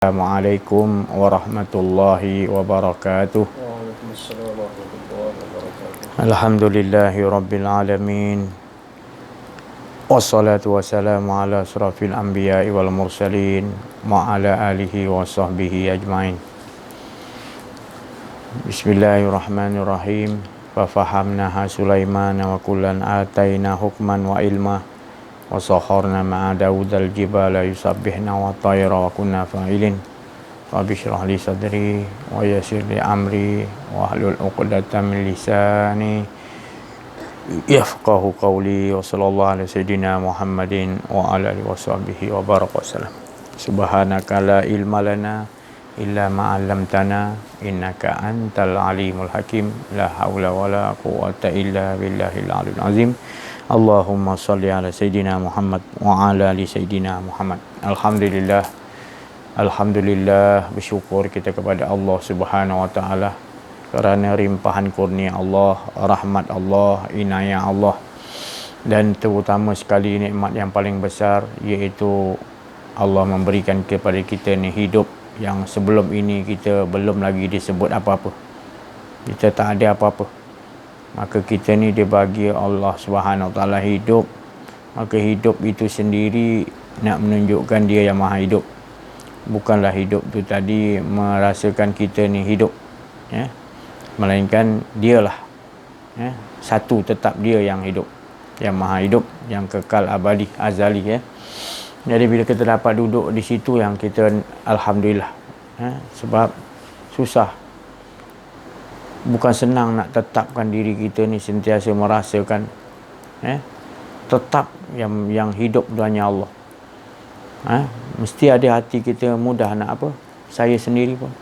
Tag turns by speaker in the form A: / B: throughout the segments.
A: Assalamualaikum warahmatullahi wabarakatuh.
B: Waalaikumsalam warahmatullahi wabarakatuh.
A: Alhamdulillahi rabbil alamin. Wassalatu wassalamu ala asrafil anbiya'i wal mursalin wa ala alihi wa sahbihi ajmain. Bismillahirrahmanirrahim. Fafahamnaha Sulaimana wa kullan ataina hukman wa ilma wa sakharna ma'a Dawudal jibala yusabbihna wa tayra wa kunna fa'ilin. Rabbi shrah li sadri wa yassir li amri wa hlul 'uqdatam min lisani yafqahu qawli. Wa sallallahu ala sayyidina Muhammadin wa ala alihi washabbihi wa baraka wasallam. Subhanaka la ilma lana illa ma 'allamtana innaka antal alimul hakim. La haula wala quwwata illa billahil aliyyil azim. Allahumma shalli ala sayyidina Muhammad wa ala ali sayyidina Muhammad. Alhamdulillah, bersyukur kita kepada Allah Subhanahu wa taala kerana limpahan kurnia Allah, rahmat Allah, inayah Allah, dan terutama sekali nikmat yang paling besar, iaitu Allah memberikan kepada kita ni hidup yang sebelum ini kita belum lagi disebut apa-apa. Kita tak ada apa-apa. Maka kita ni dibagi Allah Subhanahu wa taala hidup. Maka hidup itu sendiri nak menunjukkan dia yang maha hidup. Bukanlah hidup tu tadi merasakan kita ni hidup, ya, melainkan dialah, ya, satu tetap dia yang hidup, yang maha hidup, yang kekal abadi azali, ya. Jadi bila kita dapat duduk di situ yang kita alhamdulillah, ya, sebab susah, bukan senang nak tetapkan diri kita ni sentiasa merasakan, ya, tetap yang hidup tu hanya Allah. Mesti ada hati kita mudah nak apa? Saya sendiri pun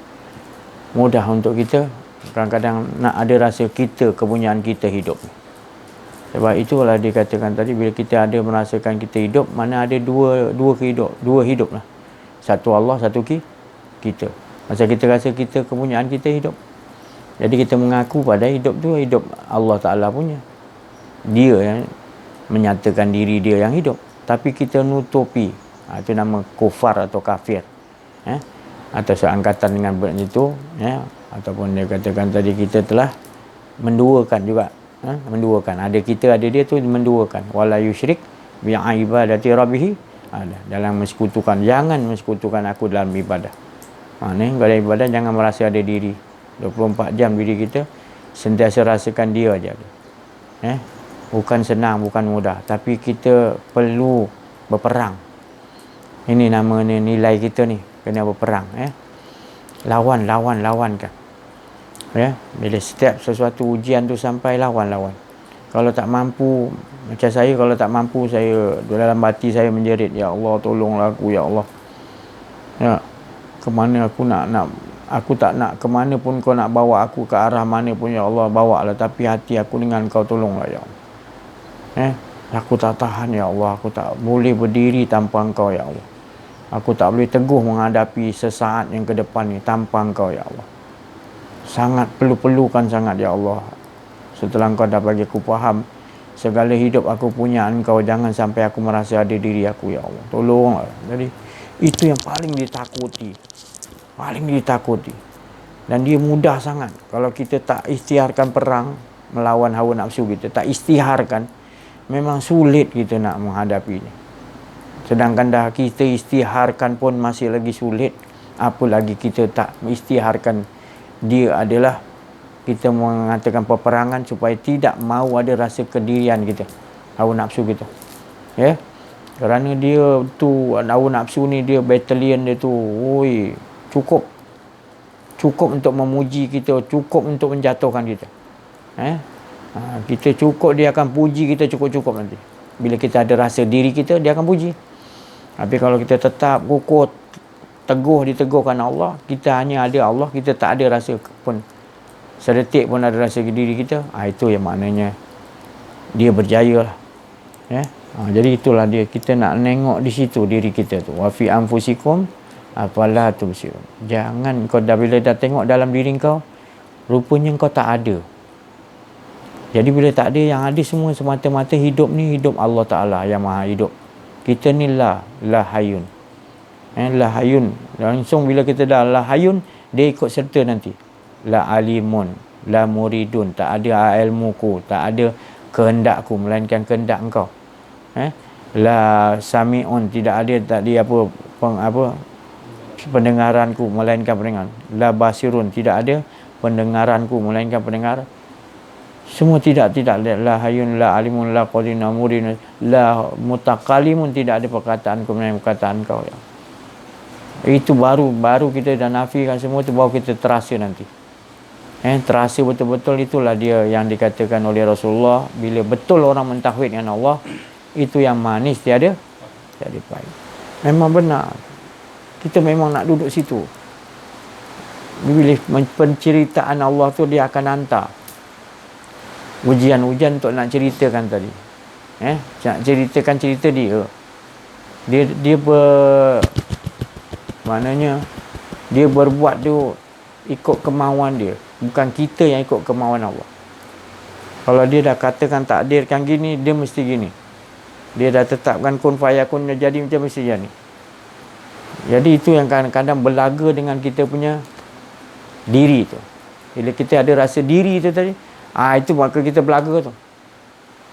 A: mudah untuk kita kadang-kadang nak ada rasa kita, kepunyaan kita hidup. Sebab itulah dikatakan tadi, bila kita ada merasakan kita hidup, mana ada dua hidup lah. Satu Allah, satu kita. Masa kita rasa kita, kepunyaan kita hidup, jadi kita mengaku pada hidup tu hidup Allah Ta'ala punya. Dia yang menyatakan diri dia yang hidup, tapi kita nutupi. Itu nama kufar atau kafir, atau seangkatan dengan benda itu, ya. Ataupun dia katakan tadi kita telah menduakan juga, menduakan. Ada kita, ada dia tu menduakan. Wala yusyrik bi ibadati rabbih. Dalam mensekutukan, jangan mensekutukan aku dalam ibadah. Ni kalau ibadah jangan merasa ada diri. 24 jam diri kita sentiasa rasakan dia aja. Bukan senang, bukan mudah, tapi kita perlu berperang. Ini namanya nilai kita ni, kena berperang, lawan kan, ya. Bila setiap sesuatu ujian tu sampai, lawan. Kalau tak mampu, macam saya, kalau tak mampu, saya dalam hati saya menjerit, ya Allah tolonglah aku, ya Allah, ya, ke mana aku nak aku tak nak, ke mana pun kau nak bawa aku, ke arah mana pun ya Allah bawalah, tapi hati aku dengan kau tolonglah ya Allah. Aku tak tahan ya Allah, aku tak boleh berdiri tanpa engkau ya Allah. Aku tak boleh teguh menghadapi sesaat yang ke depan ni tanpa engkau ya Allah. Sangat perlukan sangat ya Allah. Setelah engkau dah bagi aku faham segala hidup aku punya engkau, jangan sampai aku merasa ada diri aku ya Allah. Tolonglah. Jadi itu yang paling ditakuti. Dan dia mudah sangat kalau kita tak isytiharkan perang melawan hawa nafsu kita, tak isytiharkan, memang sulit kita nak menghadapi ini. Sedangkan dah kita isytiharkan pun masih lagi sulit, apalagi kita tak isytiharkan. Dia adalah kita mengatakan peperangan supaya tidak mahu ada rasa kedirian kita, hawa nafsu kita, ya. Kerana dia tu, hawa nafsu ni, dia battalion dia tu, cukup untuk memuji kita, cukup untuk menjatuhkan kita. Kita cukup, dia akan puji kita cukup-cukup nanti. Bila kita ada rasa diri kita, dia akan puji. Tapi kalau kita tetap kukuh, diteguhkan Allah, kita hanya ada Allah, kita tak ada rasa pun, sedetik pun ada rasa diri kita, itu yang maknanya dia berjaya lah, ya. Jadi itulah dia, kita nak nengok di situ diri kita tu. Wa fi anfusikum afala tubsirun. Jangan kau bila dah tengok dalam diri kau, rupanya kau tak ada. Jadi bila tak ada, yang ada semua semata-mata hidup ni hidup Allah Ta'ala yang maha hidup. Kita ni la hayun, La hayun. Langsung bila kita dah la hayun, dia ikut serta nanti. La alimun, la muridun, tak ada ilmuku, tak ada kehendakku melainkan kehendak engkau. La sami'un, tidak ada tadi pendengaranku melainkan pendengaran. La basirun, tidak ada pendengaranku melainkan pendengaran. Semua tidak la hayun, la alimun, la qadirun, la muridun, la mutakalimun, tidak ada perkataanku melainkan perkataan kau ya. Itu baru kita dah nafikan semua tu, baru kita terasa nanti. Terasa betul-betul, itulah dia yang dikatakan oleh Rasulullah, bila betul orang mentauhidkan Allah, itu yang manis tiada pahit. Memang benar. Kita memang nak duduk situ. Bila penceritaan Allah tu, dia akan hantar ujian-ujian untuk nak ceritakan tadi. Nak ceritakan cerita dia. Maknanya dia berbuat tu ikut kemauan dia, bukan kita yang ikut kemauan Allah. Kalau dia dah katakan takdirkan gini, dia mesti gini. Dia dah tetapkan kun fayakun, jadi macam mesti jadi. Jadi itu yang kadang-kadang berlaga dengan kita punya diri tu. Bila kita ada rasa diri tu tadi, itu maka kita berlaga tu.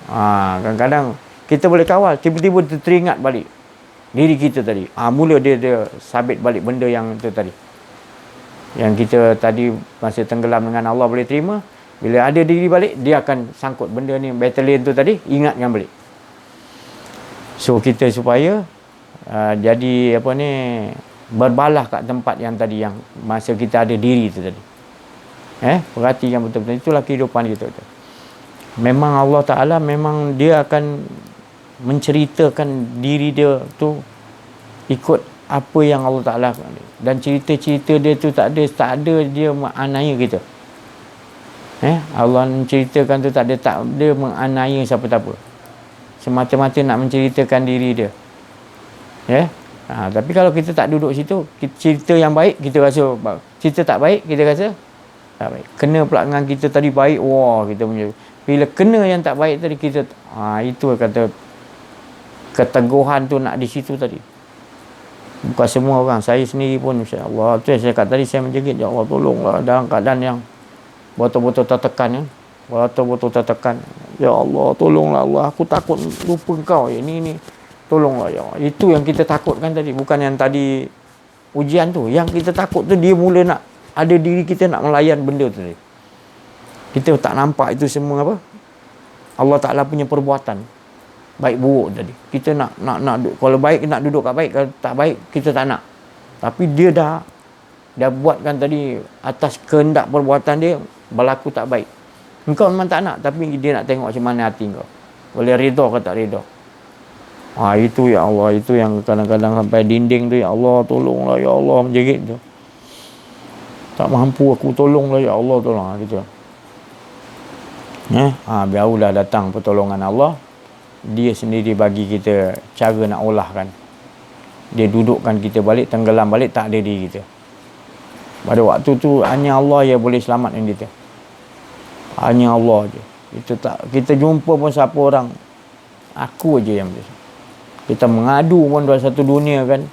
A: Kadang-kadang kita boleh kawal, tiba-tiba teringat balik diri kita tadi. Mula dia sabit balik benda yang tu tadi. Yang kita tadi masa tenggelam dengan Allah boleh terima. Bila ada diri balik, dia akan sangkut benda ni, battalion tu tadi, ingatkan balik. So kita supaya jadi berbalah kat tempat yang tadi, yang masa kita ada diri tu tadi. Perhatikan betul-betul. Itulah kehidupan kita tu. Memang Allah Ta'ala memang dia akan menceritakan diri dia tu ikut apa yang Allah Ta'ala, dan cerita-cerita dia tu tak ada dia menganiaya kita. Allah menceritakan tu tak ada menganiaya siapa-siapa. Semata-mata nak menceritakan diri dia. Tapi kalau kita tak duduk situ, cerita yang baik kita rasa baik, cerita tak baik kita rasa tak baik. Kena pula dengan kita tadi baik, kita punya. Bila kena yang tak baik tadi, kita itu kata keteguhan tu nak di situ tadi. Bukan semua orang, saya sendiri pun insya-Allah tu saya kata tadi, saya menjerit, ya Allah tolonglah dalam keadaan yang betul-betul tertekan, betul-betul tertekan. Ya Allah tolonglah Allah, aku takut lupa Engkau. Ini tolonglah ya Allah. Itu yang kita takutkan tadi, bukan yang tadi ujian tu. Yang kita takut tu dia mula nak ada diri kita nak melayan benda tu tadi. Kita tak nampak itu semua Allah Ta'ala punya perbuatan baik buruk tadi. Kita nak kalau baik nak duduk kat baik, kalau tak baik kita tak nak. Tapi dia dah buatkan tadi atas kehendak perbuatan dia berlaku tak baik. Engkau memang tak nak, tapi dia nak tengok macam mana hati kau. Boleh redha ke tak redha. Itu ya Allah, itu yang kadang-kadang sampai dinding tu, ya Allah tolonglah ya Allah, menjerit tu. Tak mampu aku, tolonglah ya Allah, tolong gitu. Barulah datang pertolongan Allah. Dia sendiri bagi kita cara nak olahkan. Dia dudukkan kita balik, tenggelam balik, tak ada diri kita. Pada waktu tu hanya Allah yang boleh selamatkan kita. Hanya Allah je. Kita jumpa pun siapa orang, aku aja yang boleh. Kita mengadu pun dalam satu dunia kan,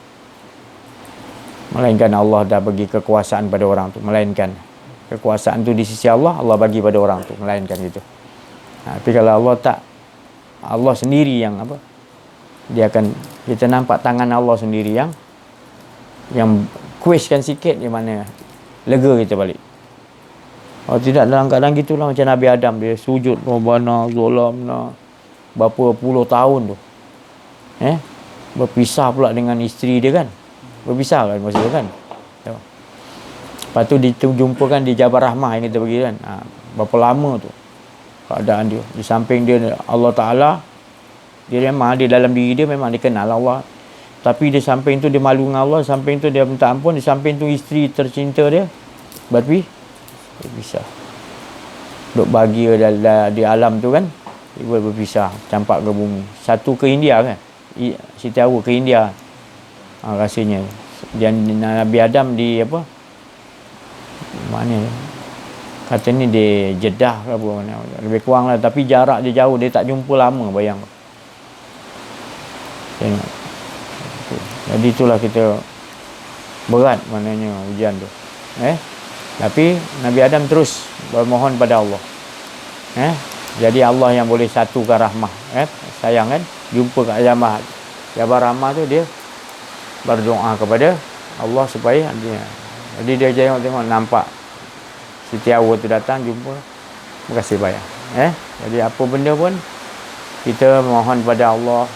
A: melainkan Allah dah bagi kekuasaan pada orang tu. Melainkan kekuasaan tu di sisi Allah, Allah bagi pada orang tu. Melainkan gitu. Tapi kalau Allah tak, Allah sendiri yang dia akan, kita nampak tangan Allah sendiri yang kuiskan sikit, di mana lega kita balik. Tidak dalam keadaan gitulah, macam Nabi Adam, dia sujud Rabbana zalamna berapa puluh tahun tu. Berpisah pula dengan isteri dia kan. Berpisah kan masa tu kan. Lepas tu dijumpakan di Jabal Rahmah yang kita pergi kan. Berapa lama tu keadaan dia. Di samping dia Allah Ta'ala, dia memang di dalam diri dia memang dia kenal Allah. Tapi di samping tu dia malu dengan Allah, di samping tu dia minta ampun, di samping tu isteri tercinta dia berpisah. Duk bahagia di alam tu kan, dia berpisah, campak ke bumi. Satu ke India kan, Siti Hawa ke India, rasanya. Dan Nabi Adam di mana katanya di Jeddah ke apa mana, lebih kurang lah, tapi jarak dia jauh, dia tak jumpa lama, bayang. Tengok. Jadi itulah kita Berat maknanya ujian tu. Tapi Nabi Adam terus bermohon pada Allah. Jadi Allah yang boleh satukan rahmah. Sayang kan? Jumpa kat Jabal Rahmah tu, dia berdoa kepada Allah supaya dia. Jadi dia tengok nampak Siti Hawa tu datang jumpa. Terima kasih banyak. Jadi apa benda pun kita mohon pada Allah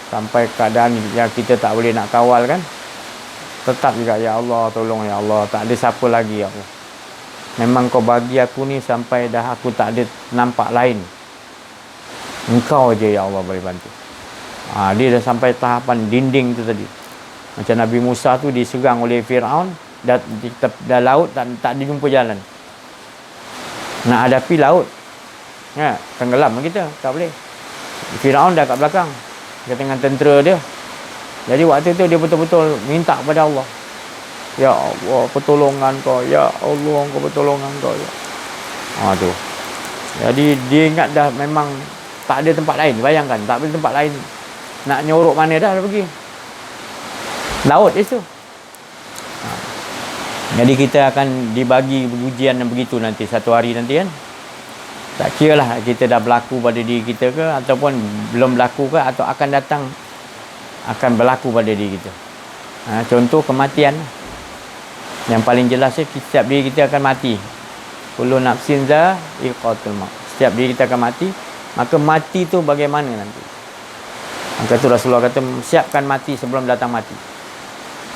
A: sampai keadaan yang kita tak boleh nak kawal kan. Tetap juga, ya Allah tolong, ya Allah, tak ada siapa lagi ya Allah. Memang kau bagi aku ni sampai dah aku tak ada nampak lain. Engkau aja ya Allah boleh bantu. Dia dah sampai tahapan dinding tu tadi. Macam Nabi Musa tu diserang oleh Firaun, dah laut tak dijumpa jalan. Nak hadapi laut, tenggelam kita, tak boleh. Firaun dah kat belakang, dia dengan tentera dia. Jadi waktu tu dia betul-betul minta kepada Allah, ya Allah pertolongan kau, ya Allah kau pertolongan kau ya. Tu. Jadi dia ingat dah memang tak ada tempat lain. Bayangkan, tak ada tempat lain. Nak nyorok mana dah pergi. Laut itu. Jadi kita akan dibagi ujian yang begitu nanti satu hari nanti kan. Tak kira lah kita dah berlaku pada diri kita ke ataupun belum berlaku ke atau akan datang, akan berlaku pada diri kita. Contoh kematian. Yang paling jelas setiap diri kita akan mati. Kullu nafsin dha'iqatul maut. Setiap diri kita akan mati. Maka mati tu bagaimana nanti? Maka tu Rasulullah kata siapkan mati sebelum datang mati.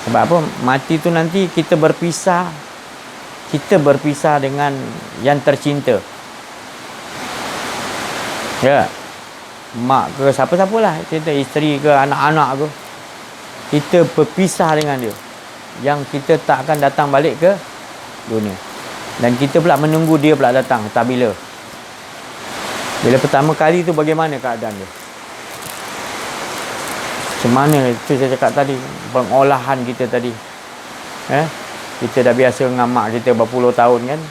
A: Sebab apa? Mati tu nanti kita berpisah. Kita berpisah dengan yang tercinta. Ya. Mak ke siapa-siapalah, kita isteri ke anak-anak ke, kita berpisah dengan dia, yang kita tak akan datang balik ke dunia. Dan kita pula menunggu dia pula datang. Tak bila pertama kali tu bagaimana keadaan dia, macam mana, itu saya cakap tadi, pengolahan kita tadi. Kita dah biasa dengan mak kita berpuluh tahun kan,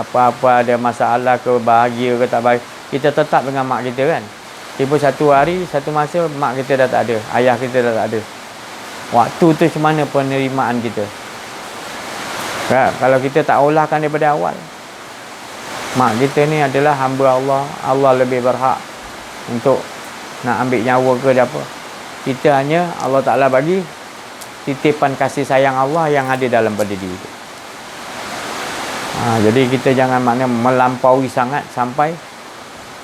A: apa-apa ada masalah ke, bahagia ke tak bahagia, kita tetap dengan mak kita kan. Tiba satu hari, satu masa mak kita dah tak ada, ayah kita dah tak ada. Waktu tu macam mana penerimaan kita? Kalau kita tak olahkan daripada awal, mak kita ni adalah hamba Allah. Allah lebih berhak untuk nak ambil nyawa ke apa. Kita hanya Allah Ta'ala bagi titipan kasih sayang Allah yang ada dalam pada diri kita. Jadi kita jangan maknanya melampaui sangat sampai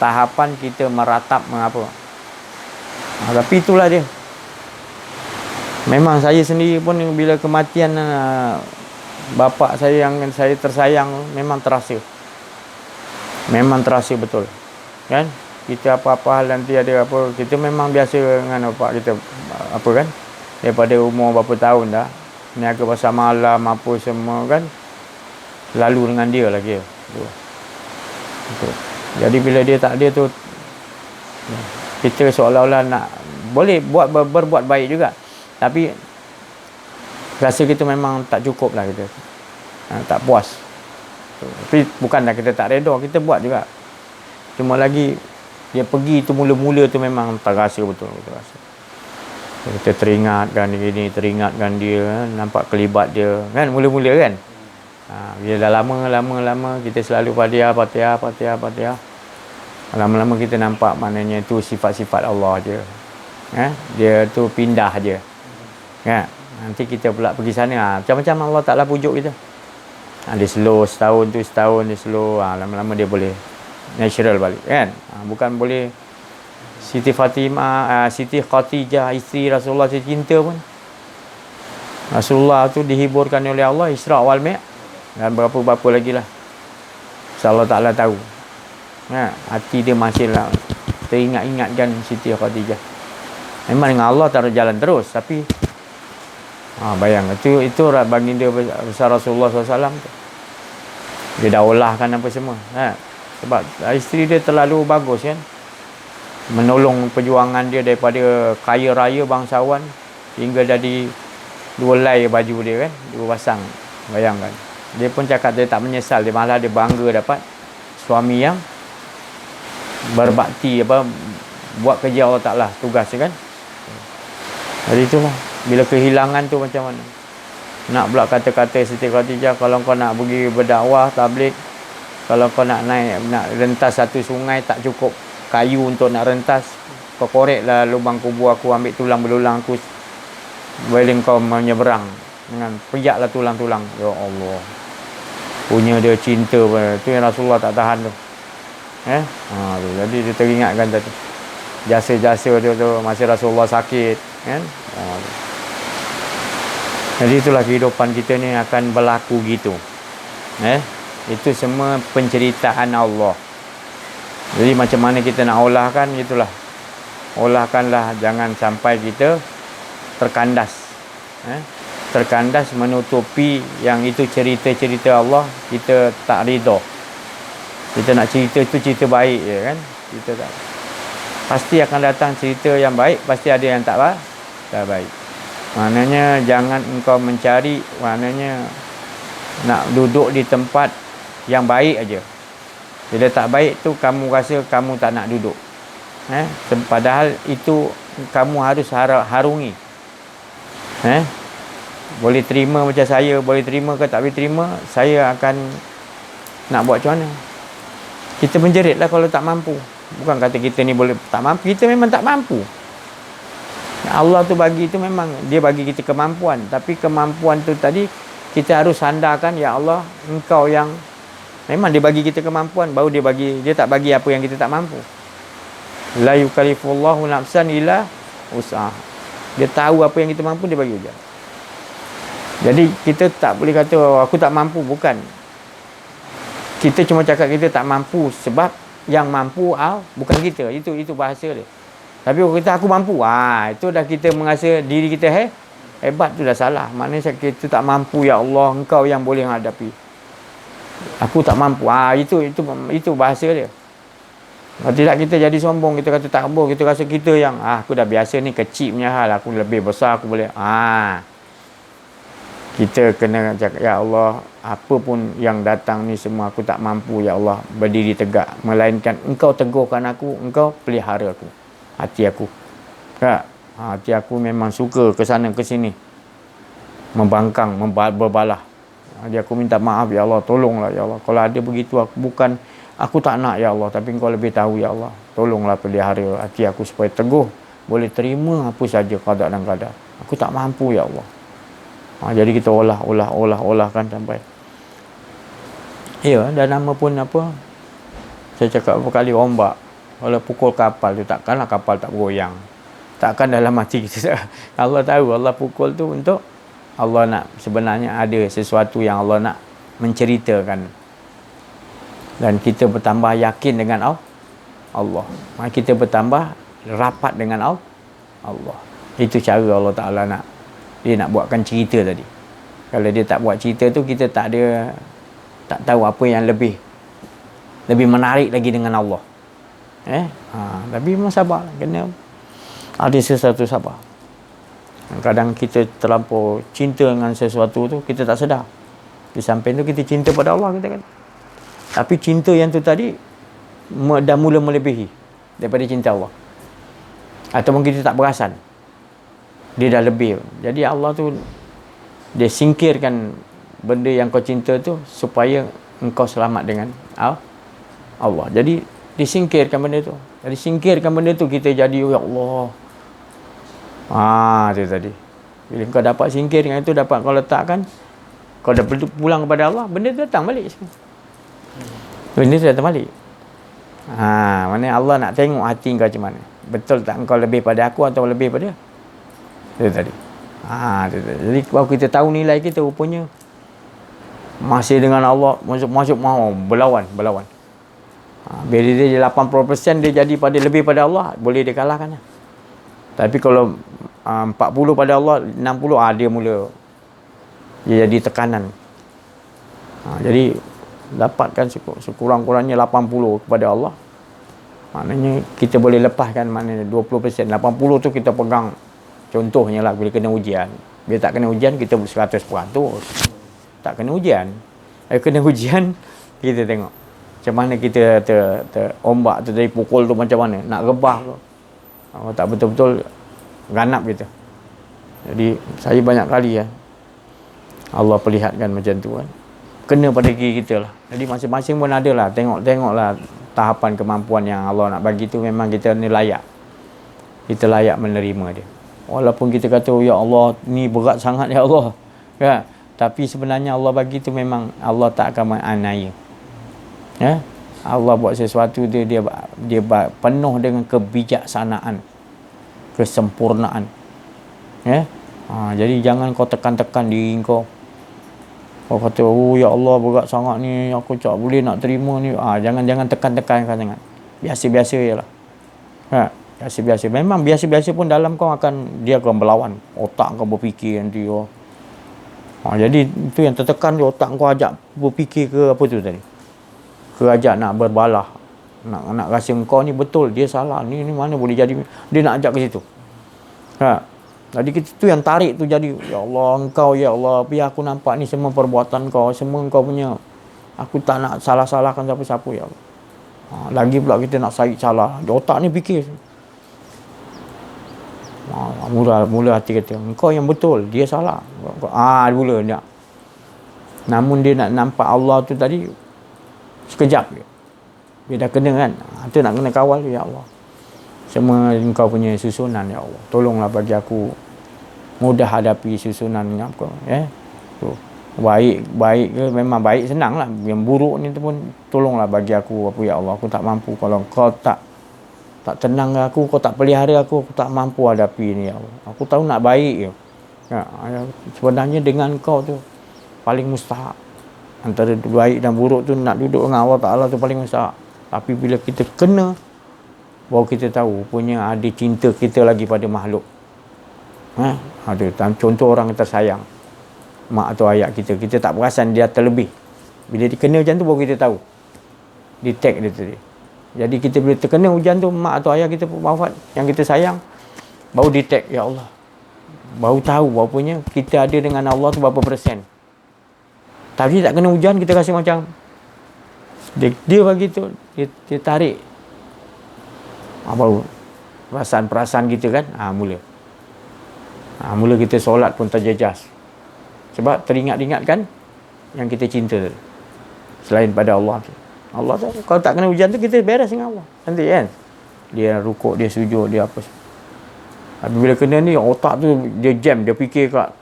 A: tahapan kita meratap mengapa. Tapi itulah dia. Memang saya sendiri pun bila kematian bapa saya yang saya tersayang memang terasa. Memang terasa betul. Kan? Kita apa-apa hal nanti ada apa, kita memang biasa dengan bapak kita apa kan. Daripada umur berapa tahun dah, niaga pasar malam apa semua kan. Lalu dengan dia lagi. Betul. Jadi bila dia tak ada tu, kita seolah-olah nak boleh berbuat baik juga, tapi rasa kita memang tak cukup lah kita, tak puas. Tapi bukanlah kita tak redha, kita buat juga. Cuma lagi dia pergi tu mula-mula tu memang tak rasa betul, kita rasa. Kita teringatkan dia, teringatkan dia, nampak kelibat dia kan mula-mula kan. Bila dah lama kita selalu Fatihah. Lama-lama kita nampak maknanya itu sifat-sifat Allah je. Dia tu pindah je. Nanti kita pula pergi sana. Macam-macam Allah Ta'ala pujuk kita. Dia slow setahun dia slow. Lama-lama dia boleh natural balik kan. Bukan boleh Siti Fatimah, Siti Khadijah, isteri Rasulullah cinta pun. Rasulullah tu dihiburkan oleh Allah Isra wal Mi'raj. Dan berapa-berapa lagi lah, Allah Ta'ala tahu. Hati dia masih lah teringat-ingatkan Siti Khadijah. Memang dengan Allah tak ada jalan terus. Tapi bayang itu baginda besar Rasulullah SAW tu. Dia dah olahkan apa semua. Sebab isteri dia terlalu bagus kan, menolong perjuangan dia daripada kaya raya bangsawan hingga jadi 2 helai baju dia kan, 2 pasang. Bayangkan. Dia pun cakap dia tak menyesal, dia malah dia bangga dapat suami yang berbakti buat kerja Allah Ta'ala, tugas kan. Jadi itulah, bila kehilangan tu macam mana. Nak pula kata-kata Siti Khadijah, kalau kau nak pergi berdakwah, tabligh, kalau kau nak rentas satu sungai, tak cukup kayu untuk nak rentas, kau koreklah lubang kubur aku, ambil tulang belulang aku, boleh kau menyeberang dengan pejaklah tulang-tulang. Ya Allah, punya dia cinta pada tu yang Rasulullah tak tahan tu. Jadi dia teringatkan tadi jasa-jasa dia tu masa Rasulullah sakit, kan. Jadi itulah kehidupan kita ni akan berlaku gitu. Itu semua penceritaan Allah. Jadi macam mana kita nak olahkan, itulah. Olahkanlah, jangan sampai kita terkandas. Terkandas menutupi yang itu cerita-cerita Allah, kita tak ridha. Kita nak cerita itu cerita baik je, kan. Kita tak. Pasti akan datang cerita yang baik, pasti ada yang tak baik. Maknanya jangan engkau mencari, maknanya nak duduk di tempat yang baik aja. Bila tak baik tu kamu rasa kamu tak nak duduk. Padahal itu kamu harus harungi. Boleh terima macam saya, boleh terima ke tak boleh terima, saya akan nak buat macam mana. Kita menjeritlah kalau tak mampu. Bukan kata kita ni boleh tak mampu, kita memang tak mampu. Allah tu bagi tu memang dia bagi kita kemampuan, tapi kemampuan tu tadi kita harus sandarkan, ya Allah, engkau yang memang dia bagi kita kemampuan, baru dia tak bagi apa yang kita tak mampu. La yukallifullahu nafsan illa wus'aha. Dia tahu apa yang kita mampu, dia bagi ujian. Jadi kita tak boleh kata aku tak mampu, bukan. Kita cuma cakap kita tak mampu sebab yang mampu bukan kita. Itu bahasa dia. Tapi kalau kita aku mampu, itu dah kita merasa diri kita hebat, tu dah salah. Maknanya kita tak mampu, ya Allah, engkau yang boleh menghadapi. Aku tak mampu. Itu bahasa dia. Kalau tidak kita jadi sombong, kita kata tak boleh, kita rasa kita yang aku dah biasa ni, kecil punya hal, aku lebih besar, aku boleh. Kita kena cakap, ya Allah, apa pun yang datang ni semua aku tak mampu, ya Allah, berdiri tegak. Melainkan engkau teguhkan aku, engkau pelihara aku, hati aku. Hati aku memang suka ke sana ke sini, membangkang, berbalah. Jadi aku minta maaf, ya Allah, tolonglah, ya Allah. Kalau ada begitu, aku tak nak, ya Allah, tapi engkau lebih tahu, ya Allah. Tolonglah pelihara hati aku supaya teguh, boleh terima apa saja qada dan qadar. Aku tak mampu, ya Allah. Jadi kita olahkan sampai. Ya, dan nama pun apa? Saya cakap berapa kali, ombak. Kalau pukul kapal tu, takkanlah kapal tak goyang. Takkan dalam hati kita. Allah tahu, Allah pukul tu untuk Allah nak, sebenarnya ada sesuatu yang Allah nak menceritakan. Dan kita bertambah yakin dengan Allah. Kita bertambah rapat dengan Allah. Itu cara Allah Ta'ala nak. Dia nak buatkan cerita tadi. Kalau dia tak buat cerita tu, kita tak tahu apa yang lebih menarik lagi dengan Allah. Tapi memang sabar, kena ada sesuatu sabar. Kadang kita terlampau cinta dengan sesuatu tu, kita tak sedar. Di samping tu kita cinta pada Allah, kita kata. Tapi cinta yang tu tadi dah mula melebihi daripada cinta Allah. Ataupun kita tak perasan, dia dah lebih. Jadi Allah tu, dia singkirkan benda yang kau cinta tu supaya engkau selamat dengan Allah. Jadi disingkirkan benda tu. Jadi singkirkan benda tu, kita jadi, ya Allah. Itu tadi. Bila kau dapat singkirkan itu, dapat kau letakkan, kau dah pulang kepada Allah, benda tu datang balik. Benda tu datang balik. Maknanya Allah nak tengok hati kau macam mana. Betul tak engkau lebih pada aku atau lebih pada itu tadi. Jadi kalau kita tahu nilai kita, rupanya masih dengan Allah, masuk mau berlawan. Bila dia 80% dia jadi lebih pada Allah, boleh dia kalahkan. Tapi kalau 40 pada Allah, 60 dia mula dia jadi tekanan. Jadi dapatkan sekurang-kurangnya 80 kepada Allah. Maknanya kita boleh lepaskan, maknanya 20%. 80 tu kita pegang. Contohnya lah, bila kena ujian. Bila tak kena ujian, kita 100%. Tak kena ujian. Kena ujian, kita tengok macam mana kita ombak tu dari pukul tu macam mana. Nak rebah tu, tak betul-betul ganap kita. Jadi saya banyak kali Allah perlihatkan macam tu kan. Kena pada diri kita lah. Jadi masing-masing pun ada lah. Tengok-tengoklah tahapan kemampuan yang Allah nak bagi tu, memang kita ni layak. Kita layak menerima dia. Walaupun kita kata, oh, ya Allah, ni berat sangat ya Allah. Ya? Tapi sebenarnya Allah bagi tu memang Allah tak akan menganiaya. Ya? Allah buat sesuatu dia penuh dengan kebijaksanaan, kesempurnaan. Ya? Jadi jangan kau tekan-tekan diri kau. Kau kata, oh ya Allah berat sangat ni, aku tak boleh nak terima ni. Jangan tekan-tekan sangat. Biasa-biasa je lah. Ha? Biasa-biasa. Memang biasa-biasa pun dalam kau dia akan berlawan. Otak kau berfikir nanti. Jadi itu yang tertekan di otak kau, ajak berfikir ke apa tu tadi. Ke ajak nak berbalah. Nak rasa kau ni betul, dia salah. Ni mana boleh jadi. Dia nak ajak ke situ. Jadi kita tu yang tarik tu jadi, ya Allah engkau, ya Allah, biar aku nampak ni semua perbuatan kau, semua kau punya. Aku tak nak salah-salahkan siapa-siapa, ya Allah. Lagi pula kita nak cari salah. Di otak ni fikir. Mula hati kata, engkau yang betul, dia salah. Mula dia. Namun dia nak nampak Allah tu tadi sekejap je. Dia dah kena kan. Itu nak kena kawal, ya Allah. Semua engkau punya susunan, ya Allah. Tolonglah bagi aku mudah hadapi susunan engkau. Baik ke, memang baik senang lah. Yang buruk ni tu pun tolonglah bagi aku, ya Allah. Aku tak mampu. Kalau kau tak tenang aku, kau tak pelihara aku tak mampu hadapi ni, ya Allah. Aku tahu nak baik je. Sebenarnya dengan kau tu paling mustahak. Antara baik dan buruk tu nak duduk dengan Allah Ta'ala tu paling mustahak. Tapi bila kita kena, baru kita tahu punya ada cinta kita lagi pada makhluk. Contoh orang tersayang, mak atau ayah kita tak perasan dia terlebih. Bila dia kena hujan tu baru kita tahu. Detect dia tadi. Jadi kita bila terkena hujan tu, mak atau ayah kita wafat yang kita sayang, baru detect, ya Allah. Baru tahu berapanya kita ada dengan Allah tu berapa persen. Tapi tak kena hujan, kita rasa macam dia bagi tu, dia tarik baru perasaan kita kan, mula kita solat pun terjejas. Sebab teringat-ingatkan yang kita cinta tu, selain pada Allah tu. Allah tu, kalau tak kena hujan tu, kita beres dengan Allah nanti kan. Dia rukuk, dia sujud, dia apa. Tapi bila kena ni, otak tu dia jam, dia fikir kat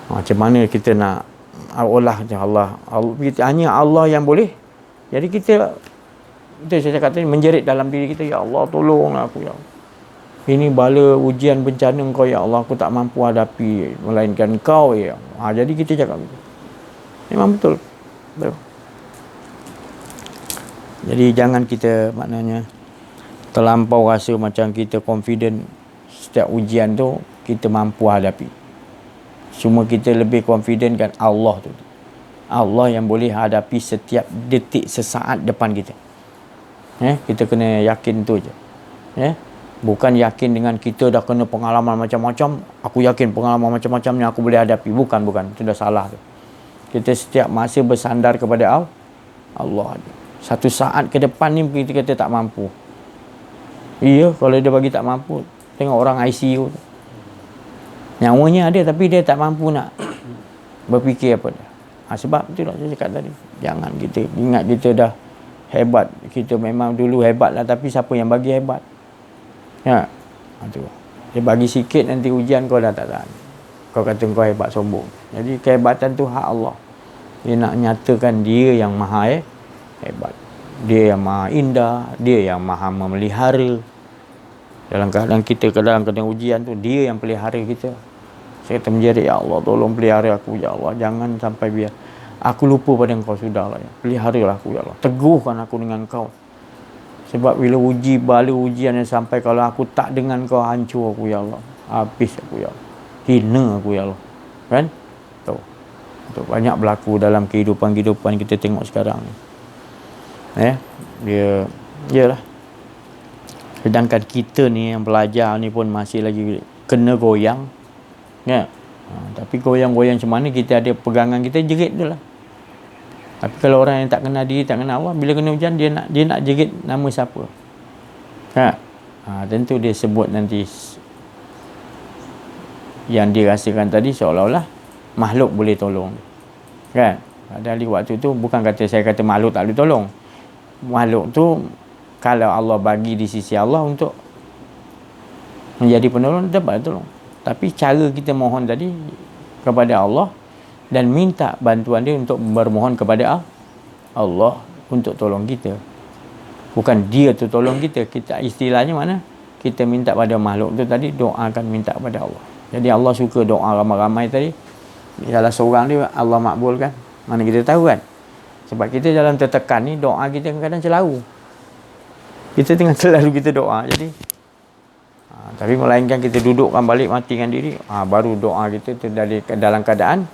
A: macam mana kita nak olah Allah. Hanya Allah yang boleh. Jadi kita saya cakap tadi, menjerit dalam diri kita, ya Allah tolonglah aku, ya Allah. Ini bala ujian bencana kau, ya Allah, aku tak mampu hadapi melainkan kau, ya Allah. Jadi kita cakap begitu. Memang betul. Jadi jangan kita maknanya terlampau rasa macam kita confident setiap ujian tu kita mampu hadapi. Cuma kita lebih confident kan Allah tu. Allah yang boleh hadapi setiap detik sesaat depan kita. Kita kena yakin tu je. Bukan yakin dengan kita dah kena pengalaman macam-macam, aku yakin pengalaman macam-macam ni aku boleh hadapi. Bukan. Itu dah salah tu. Kita setiap masa bersandar kepada Allah. Satu saat ke depan ni kita kata tak mampu. Iya, kalau dia bagi tak mampu, tengok orang ICU tu. Nyawanya ada tapi dia tak mampu nak berfikir apa dah. Sebab itulah saya cakap tadi. Jangan kita ingat kita dah hebat. Kita memang dulu hebat lah, tapi siapa yang bagi hebat? Tu. Dia bagi sikit, nanti ujian kau dah tak tahan. Kau kata kau hebat, sombong. Jadi kehebatan tu hak Allah. Dia nak nyatakan dia yang maha hebat. Dia yang maha indah. Dia yang maha memelihara. Dalam keadaan kita kena ujian tu, dia yang pelihara kita. Saya kata menjerit, ya Allah tolong pelihara aku, ya Allah. Jangan sampai biar aku lupa pada engkau, sudahlah ya. Peliharalah aku, ya Allah. Teguhkan aku dengan kau. Sebab bila bala ujian yang sampai, kalau aku tak dengan kau, hancur aku, ya Allah. Habis aku, ya Allah. Hina aku, ya Allah. Kan? Tu banyak berlaku dalam kehidupan kita tengok sekarang ni. Dia yalah. Sedangkan kita ni yang belajar ni pun masih lagi kena goyang. Tapi goyang-goyang macam mana, kita ada pegangan, kita jerit je lah. Tapi kalau orang yang tak kenal diri, tak kenal Allah, bila kena hujan, dia nak jerit nama siapa? Tentu dia sebut nanti yang dirasakan tadi seolah-olah makhluk boleh tolong, kan? Padahal di waktu tu bukan kata saya kata makhluk tak boleh tolong. Makhluk tu kalau Allah bagi di sisi Allah untuk menjadi penolong, dapat tolong. Tapi cara kita mohon tadi kepada Allah dan minta bantuan dia untuk bermohon kepada Allah untuk tolong kita. Bukan dia tu tolong kita. Kita istilahnya mana? Kita minta pada makhluk tu tadi, doakan minta kepada Allah. Jadi Allah suka doa ramai-ramai tadi. Salah seorang dia Allah makbulkan. Mana kita tahu kan? Sebab kita dalam tertekan ni, doa kita kadang-kadang celaru. Kita tengah selalu kita doa. Jadi tapi melainkan kita dudukkan balik, matikan diri, baru doa kita tu dalam keadaan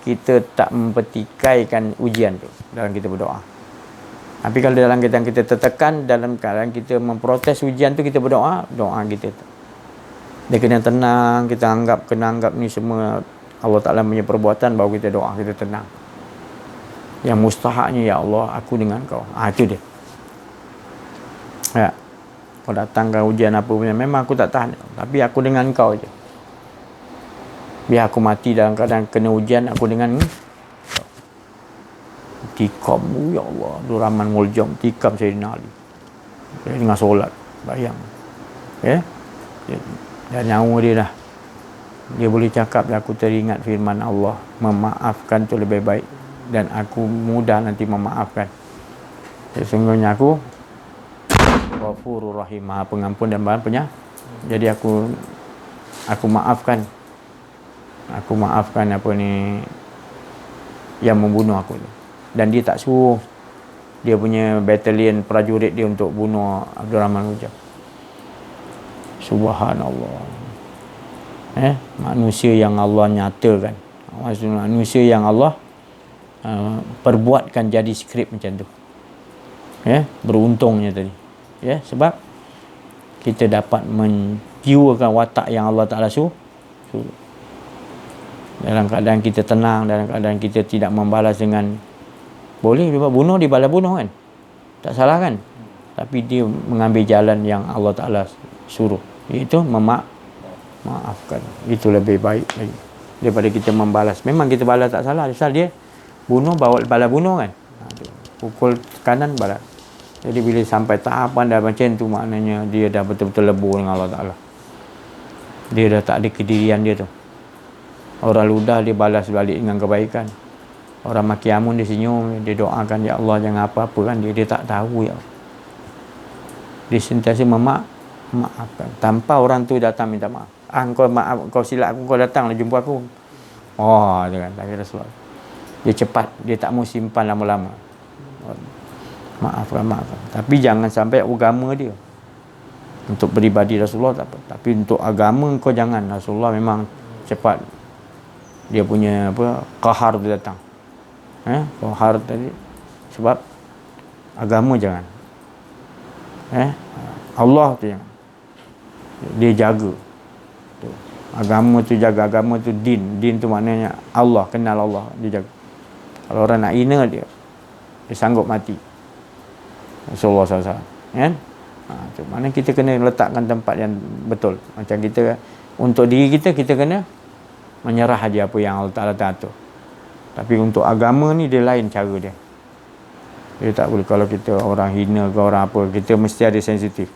A: kita tak mempertikaikan ujian tu dalam kita berdoa. Tapi kalau dalam keadaan kita tertekan, dalam keadaan kita memprotes ujian tu, kita berdoa, doa kita tu dia kena tenang. Kita kena anggap ni semua Allah Ta'ala punya perbuatan, baru kita doa, kita tenang. Yang mustahaknya, ya Allah, aku dengan kau. Itu dia. Ya. Kau datangkan ujian apa punya, memang aku tak tahan, tapi aku dengan kau je. Biar aku mati dalam keadaan kena ujian, aku dengan tikam, ya Allah, Abdurrahman Muljam tikam Sayyidina Ali dengan solat, bayang. Ya. Dan nyawa dia dah, dia boleh cakap, aku teringat firman Allah, memaafkan tu lebih baik, dan aku mudah nanti memaafkan. Sesungguhnya aku Ghafurur Rahim, Maha Pengampun dan Maha Penyayang. Jadi aku maafkan. Aku maafkan apa ni yang membunuh aku tu. Dan dia tak suruh dia punya batalion prajurit dia untuk bunuh Abdurrahman Muljam. Subhanallah. Manusia yang Allah nyatakan, manusia yang Allah perbuatkan jadi skrip macam tu. Beruntungnya tadi. Sebab kita dapat menjiwakan watak yang Allah Ta'ala suruh. Dalam keadaan kita tenang, dalam keadaan kita tidak membalas dengan, boleh dia bunuh, dia balas bunuh kan, tak salah kan. Tapi dia mengambil jalan yang Allah Ta'ala suruh, iaitu maafkan. Itu lebih baik lagi daripada kita membalas. Memang kita balas tak salah, asal dia bunuh, balas bunuh kan, pukul kanan balas. Jadi bila sampai tahapan dah macam tu, maknanya dia dah betul-betul lebur dengan Allah Ta'ala. Dia dah tak ada kedirian dia tu. Orang ludah dia balas balik dengan kebaikan. Orang maki amun dia senyum, dia doakan, ya Allah jangan apa-apa kan. Dia tak tahu ya. Dia sentiasa memaafkan tanpa orang tu datang minta maaf. Kau maaf, kau silap aku, kau datanglah jumpa aku. Dia kan, tak Rasulullah. Dia cepat, dia tak mau simpan lama-lama. Maafkan. Tapi jangan sampai agama dia. Untuk peribadi Rasulullah tak apa. Tapi untuk agama kau jangan. Rasulullah memang cepat. Dia punya qahar tu datang. Qahar tadi. Sebab agama jangan. Allah tu jangan. Dia jaga. Agama tu jaga. Agama tu din. Din tu maknanya Allah. Kenal Allah. Dia jaga. Kalau orang nak hina dia sanggup mati. Rasulullah SAW. Tu mana kita kena letakkan tempat yang betul. Macam kita, untuk diri kita, kita kena menyerah aja apa yang Allah Ta'ala atur. Tapi untuk agama ni dia lain cara dia. Dia tak boleh, kalau kita orang hina ke orang apa, kita mesti ada sensitif.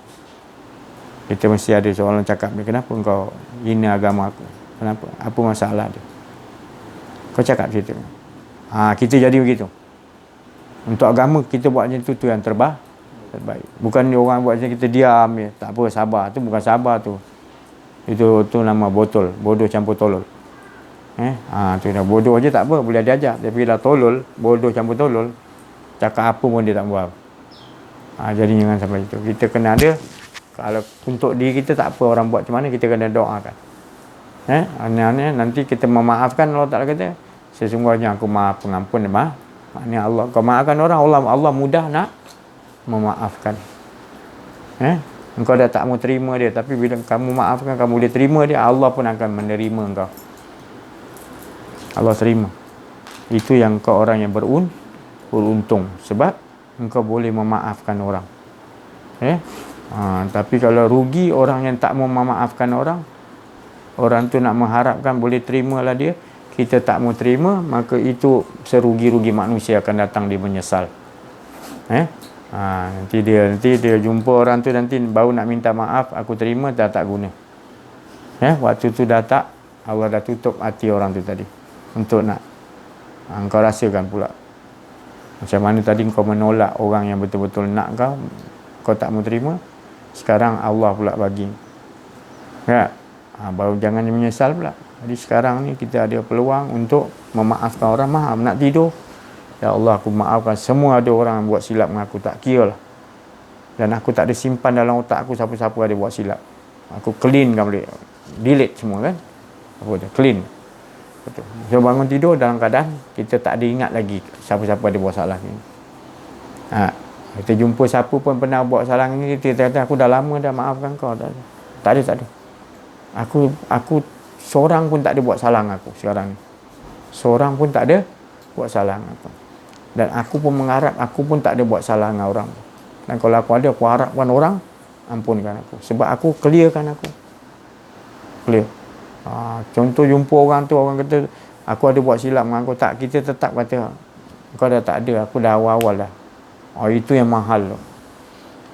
A: Kita mesti ada soalan cakap dia, kenapa kau hina agama aku? Kenapa? Apa masalah dia? Kau cakap cerita. Kita jadi begitu. Untuk agama kita buat macam tu yang terbaik. Bukan orang buat macam kita diam je. Tak apa, sabar. Tu bukan sabar tu. Itu nama bodoh campur tolol. Tu dah bodoh je tak apa, boleh diajar. Tapi dah tolol, bodoh campur tolol, cakap apa pun dia tak buat. Jadi jangan sampai itu. Kita kena ada, kalau untuk diri kita tak apa orang buat macam mana, kita kena doakan. Nanti kita memaafkan. Allah Ta'ala kata, sesungguhnya aku Maha Pengampun dan Maha. Maknanya Allah, kau maafkan orang, Allah mudah nak memaafkan. Engkau dah tak mau terima dia, tapi bila kamu maafkan, kamu boleh terima dia, Allah pun akan menerima engkau. Allah terima. Itu yang kau orang yang beruntung, sebab engkau boleh memaafkan orang. Tapi kalau rugi orang yang tak mau memaafkan orang, orang tu nak mengharapkan boleh terimalah dia, kita tak mau terima, maka itu serugi-rugi manusia akan datang dia menyesal. Nanti dia jumpa orang tu, nanti baru nak minta maaf, aku terima, tak guna. Waktu tu dah tak, Allah dah tutup hati orang tu tadi untuk nak. Kau rasakan pula macam mana tadi kau menolak orang yang betul-betul nak kau tak mau terima. Sekarang Allah pula bagi. Baru jangan menyesal pula. Jadi sekarang ni kita ada peluang untuk memaafkan orang. Maaf nak tidur, ya Allah aku maafkan semua ada orang yang buat silap dengan aku, tak kira lah. Dan aku tak ada simpan dalam otak aku siapa-siapa ada buat silap. Aku clean kan boleh. Delete semua kan. Apa tu? Clean. Betul. So bangun tidur dalam keadaan kita tak ada ingat lagi siapa-siapa ada buat salah ni. Kita jumpa siapa pun pernah buat salah ni, kita kata aku dah lama dah maafkan kau. Tak ada. Aku seorang pun tak ada buat salah dengan aku sekarang ni. Seorang pun tak ada buat salah dengan aku. Dan aku pun mengharap aku pun tak ada buat salah dengan orang. Dan kalau aku ada, aku harapkan orang ampunkan aku. Sebab aku clearkan aku. Clear. Contoh jumpa orang tu, orang kata aku ada buat silap dengan aku, tak, kita tetap kata kau dah tak ada, aku dah awal dah. Itu yang mahal tu.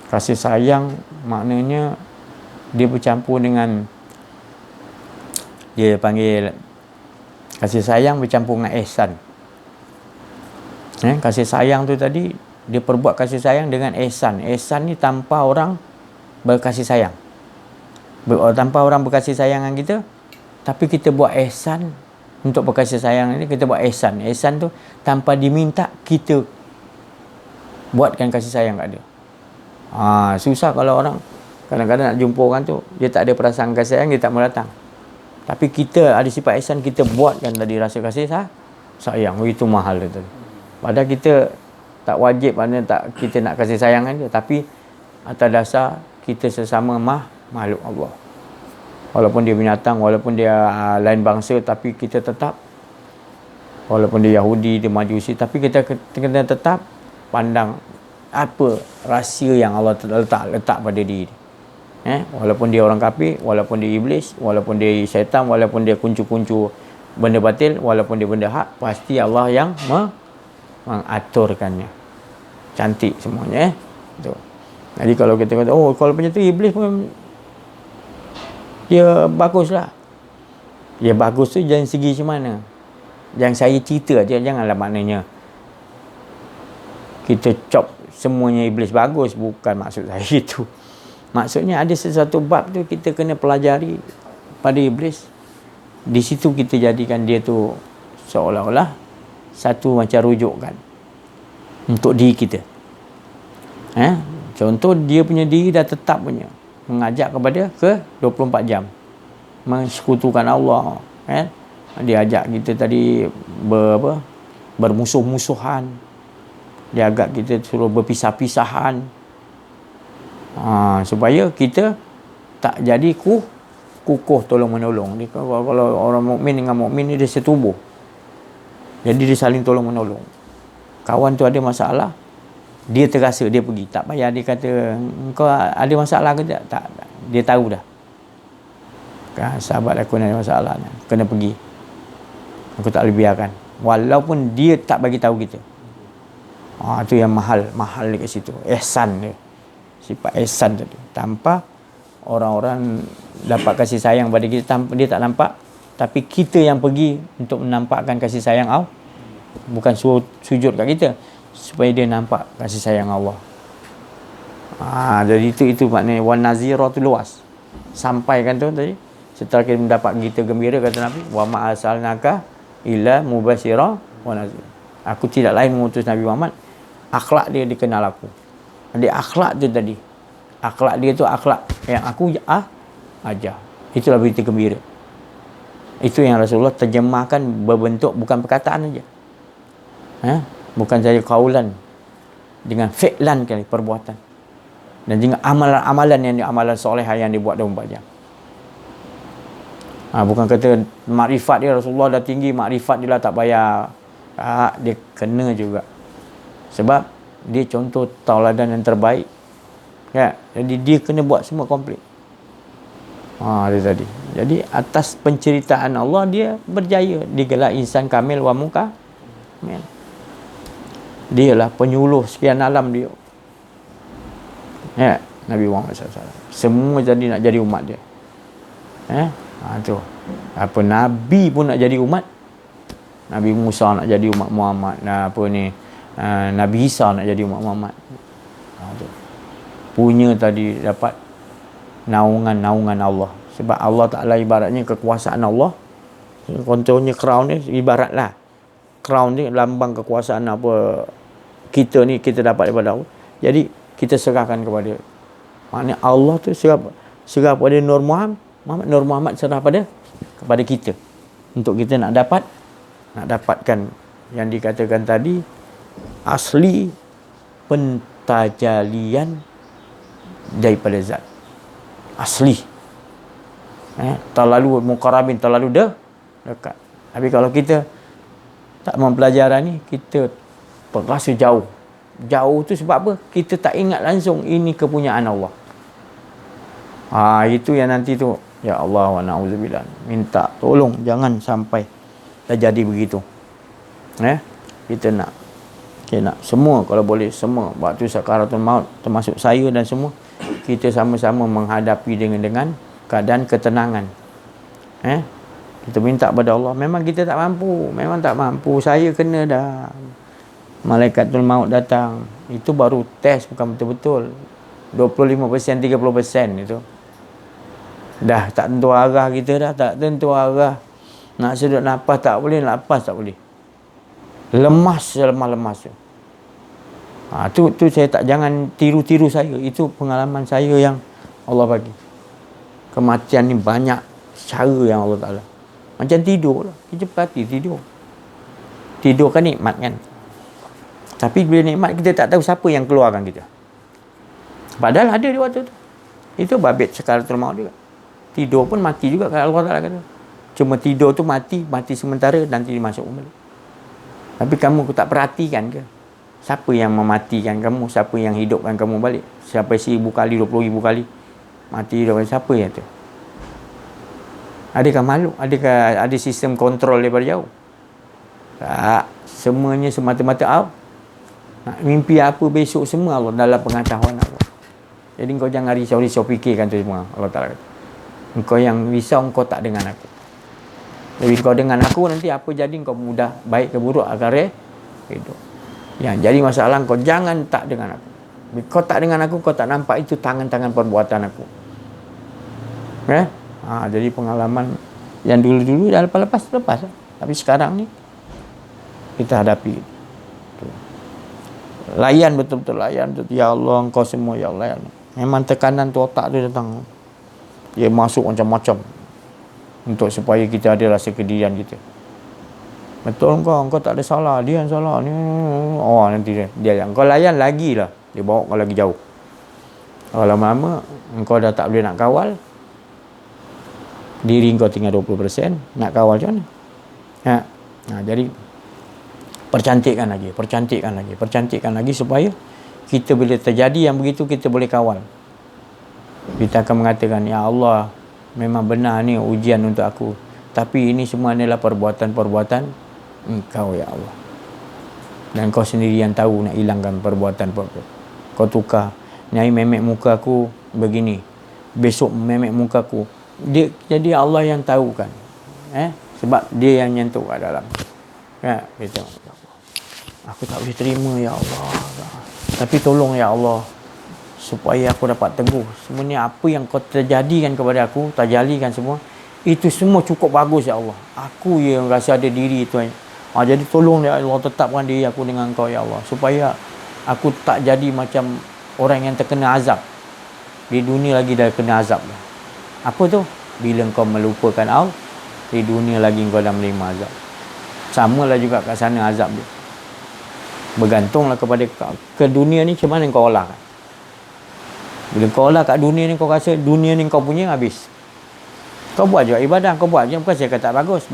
A: Kasih sayang maknanya dia bercampur dengan, dia panggil kasih sayang bercampur dengan ihsan. Kasih sayang tu tadi dia perbuat kasih sayang dengan ihsan. Ihsan ni tanpa orang berkasih sayang. Tanpa orang berkasih sayang dengan kita, tapi kita buat ihsan untuk berkasih sayang ini, kita buat ihsan. Ihsan tu tanpa diminta kita buatkan kasih sayang kat dia. Susah kalau orang kadang-kadang nak jumpa orang tu, dia tak ada perasaan kasih sayang, dia tak mau datang. Tapi kita ada sifat ihsan, kita buatkan tadi rasa kasih sayang. Itu mahal tu tadi. Padahal kita tak wajib, kita nak kasih sayang dia, tapi atas dasar kita sesama makhluk Allah. Walaupun dia binatang, walaupun dia lain bangsa, tapi kita tetap, walaupun dia Yahudi, dia Majusi, tapi kita kena tetap pandang apa rahsia yang Allah letak pada diri. Walaupun dia orang kafir, walaupun dia iblis, walaupun dia syaitan, walaupun dia kuncu-kuncu benda batil, walaupun dia benda hak, pasti Allah yang mengaturkannya. Cantik semuanya. Jadi kalau kita kata, kalau macam tu iblis pun dia baguslah. Dia bagus tu dari segi macam mana? Yang saya cerita aja, janganlah maknanya kita cop semuanya iblis bagus. Bukan maksud saya itu. Maksudnya ada sesuatu bab tu kita kena pelajari pada iblis. Di situ kita jadikan dia tu seolah-olah satu macam rujukan untuk diri kita. Contoh dia punya diri dah tetap punya mengajak kepada ke 24 jam mensekutukan Allah, dia ajak kita tadi bermusuh-musuhan, dia agak kita suruh berpisah-pisahan, supaya kita tak jadi kukuh tolong menolong. Kalau orang mukmin dengan mukmin ni dia setubuh, jadi dia saling tolong menolong. Kawan tu ada masalah, dia terasa, dia pergi. Tak payah dia kata, kau ada masalah ke tak? Dia tahu dah. Sahabat aku ni ada masalah, kena pergi. Aku tak boleh biarkan. Walaupun dia tak bagi tahu kita. Itu yang mahal dekat situ. Ihsan dia. Sifat ihsan tadi. Tanpa orang-orang dapat kasih sayang pada kita, tanpa dia tak nampak. Tapi kita yang pergi untuk menampakkan kasih sayang Allah. Bukan suruh sujud kat kita, supaya dia nampak kasih sayang Allah. Jadi itu maknanya wan nazira tu luas. Sampaikan tu tadi. Setelah kita mendapat berita gembira, kata Nabi, wa ma arsalnaka illa mubasyira wa nazira. Aku tidak lain mengutus Nabi Muhammad, akhlak dia dikenal aku. Dia akhlak tu tadi. Akhlak dia tu akhlak yang aku ajar. Itulah berita gembira. Itu yang Rasulullah terjemahkan berbentuk bukan perkataan saja. Bukan saja kaulan, dengan fi'lan kali, perbuatan. Dan juga amalan-amalan amalan solehah yang dibuat 24 jam. Bukan kata makrifat dia Rasulullah dah tinggi, makrifat dia lah tak payah. Dia kena juga. Sebab dia contoh tauladan yang terbaik. Jadi dia kena buat semua komplit. Dia tadi. Jadi atas penceritaan Allah dia berjaya, digelar insan kamil wa mukamil. Dialah penyuluh sekian alam dia. Ya, Nabi Muhammad SAW. Semua jadi nak jadi umat dia. Tu. Apa Nabi pun nak jadi umat. Nabi Musa nak jadi umat Muhammad. Nabi Isa nak jadi umat Muhammad. Tu. Punya tadi dapat naungan Allah. Sebab Allah Ta'ala ibaratnya kekuasaan Allah. Contohnya crown ni ibaratlah. Crown ni lambang kekuasaan apa kita ni kita dapat daripada Allah. Jadi kita serahkan kepada dia. Maknanya Allah tu serah pada Nur Muhammad serah kepada kita. Untuk kita nak dapatkan yang dikatakan tadi, asli pentajalian daripada zat. Asli. Terlalu muqarrabin, terlalu dekat. Tapi kalau kita tak mempelajari ni, kita terasa jauh. Jauh tu sebab apa? Kita tak ingat langsung ini kepunyaan Allah. Itu yang nanti tu, ya Allah wa na'udzubillah, minta tolong jangan sampai terjadi begitu. Kita nak semua, kalau boleh semua waktu sakaratul maut, termasuk saya dan semua, kita sama-sama menghadapi dengan keadaan ketenangan. Kita minta pada Allah. Memang kita tak mampu, saya kena dah. Malaikatul maut datang, itu baru test, bukan betul-betul. 25%, 30% itu. Dah tak tentu arah kita dah, tak tentu arah. Nak sedut nafas tak boleh, nafas tak boleh. Lemas selemah-lemas tu. Tu saya tak, jangan tiru-tiru saya. Itu pengalaman saya yang Allah bagi. Kematian ni banyak cara yang Allah Ta'ala. Macam tidur lah. Kita perhati tidur. Tidur kan nikmat kan. Tapi bila nikmat kita tak tahu siapa yang keluarkan kita. Padahal ada di waktu tu. Itu babit sakaratul maut juga. Tidur pun mati juga kalau Allah Ta'ala kata. Cuma tidur tu mati sementara, nanti masuk kembali. Tapi kamu tak perhatikan ke? Siapa yang mematikan kamu? Siapa yang hidupkan kamu balik? Siapa 1000 kali, 20,000 kali mati hidup? Siapa yang tu? Adakah makhluk? Adakah ada sistem kontrol daripada jauh? Tak. Semuanya semata-mata Allah. Mimpi apa besok semua Allah dalam pengetahuan Allah. Jadi kau jangan risau-risau fikirkan tu semua. Allah Ta'ala kata, engkau yang risau, engkau tak dengan aku. Jadi kau dengan aku, nanti apa jadi kau mudah, baik ke buruk akan hidup. Yang jadi masalah kau jangan tak dengan aku. Bila kau tak dengan aku, kau tak nampak itu tangan-tangan perbuatan aku. Jadi pengalaman yang dulu-dulu dah lepas. Tapi sekarang ni kita hadapi. Layan betul-betul, layan betul. Ya Allah, engkau semua, ya Allah, ya Allah. Memang tekanan tu otak tu datang. Dia masuk macam-macam. Untuk supaya kita ada rasa kedirian kita. Betul engkau tak ada salah, dia yang salah ni. Nanti dia engkau layan lagi lah, dia bawa kau lagi jauh. Kalau lama-lama engkau dah tak boleh nak kawal, diri engkau tinggal 20%, nak kawal macam mana? Jadi percantikkan lagi supaya kita bila terjadi yang begitu kita boleh kawal. Kita akan mengatakan, ya Allah, memang benar ni ujian untuk aku, tapi ini semua adalah perbuatan-perbuatan engkau ya Allah, dan kau sendiri yang tahu nak hilangkan perbuatan. Kau tukar nyai memek muka aku begini, besok memek muka aku dia, jadi Allah yang tahu kan, sebab dia yang nyentuh kat dalam. Kita, aku tak boleh terima ya Allah, tapi tolong ya Allah supaya aku dapat teguh. Sebenarnya apa yang kau terjadikan kepada aku, terjadikan semua, itu semua cukup bagus ya Allah. Aku yang rasa ada diri itu. Jadi tolong ya Allah, tetapkan diri aku dengan kau ya Allah, supaya aku tak jadi macam orang yang terkena azab. Di dunia lagi dah kena azab. Apa tu? Bila kau melupakan Allah, di dunia lagi kau dah menerima azab. Samalah juga kat sana azab dia. Bergantunglah kepada ke dunia ni macam mana kau olah kan? Bila kau olah kat dunia ni, kau rasa dunia ni kau punya, habis. Kau buat juga ibadah, kau buat je. Bukan saya kata bagus.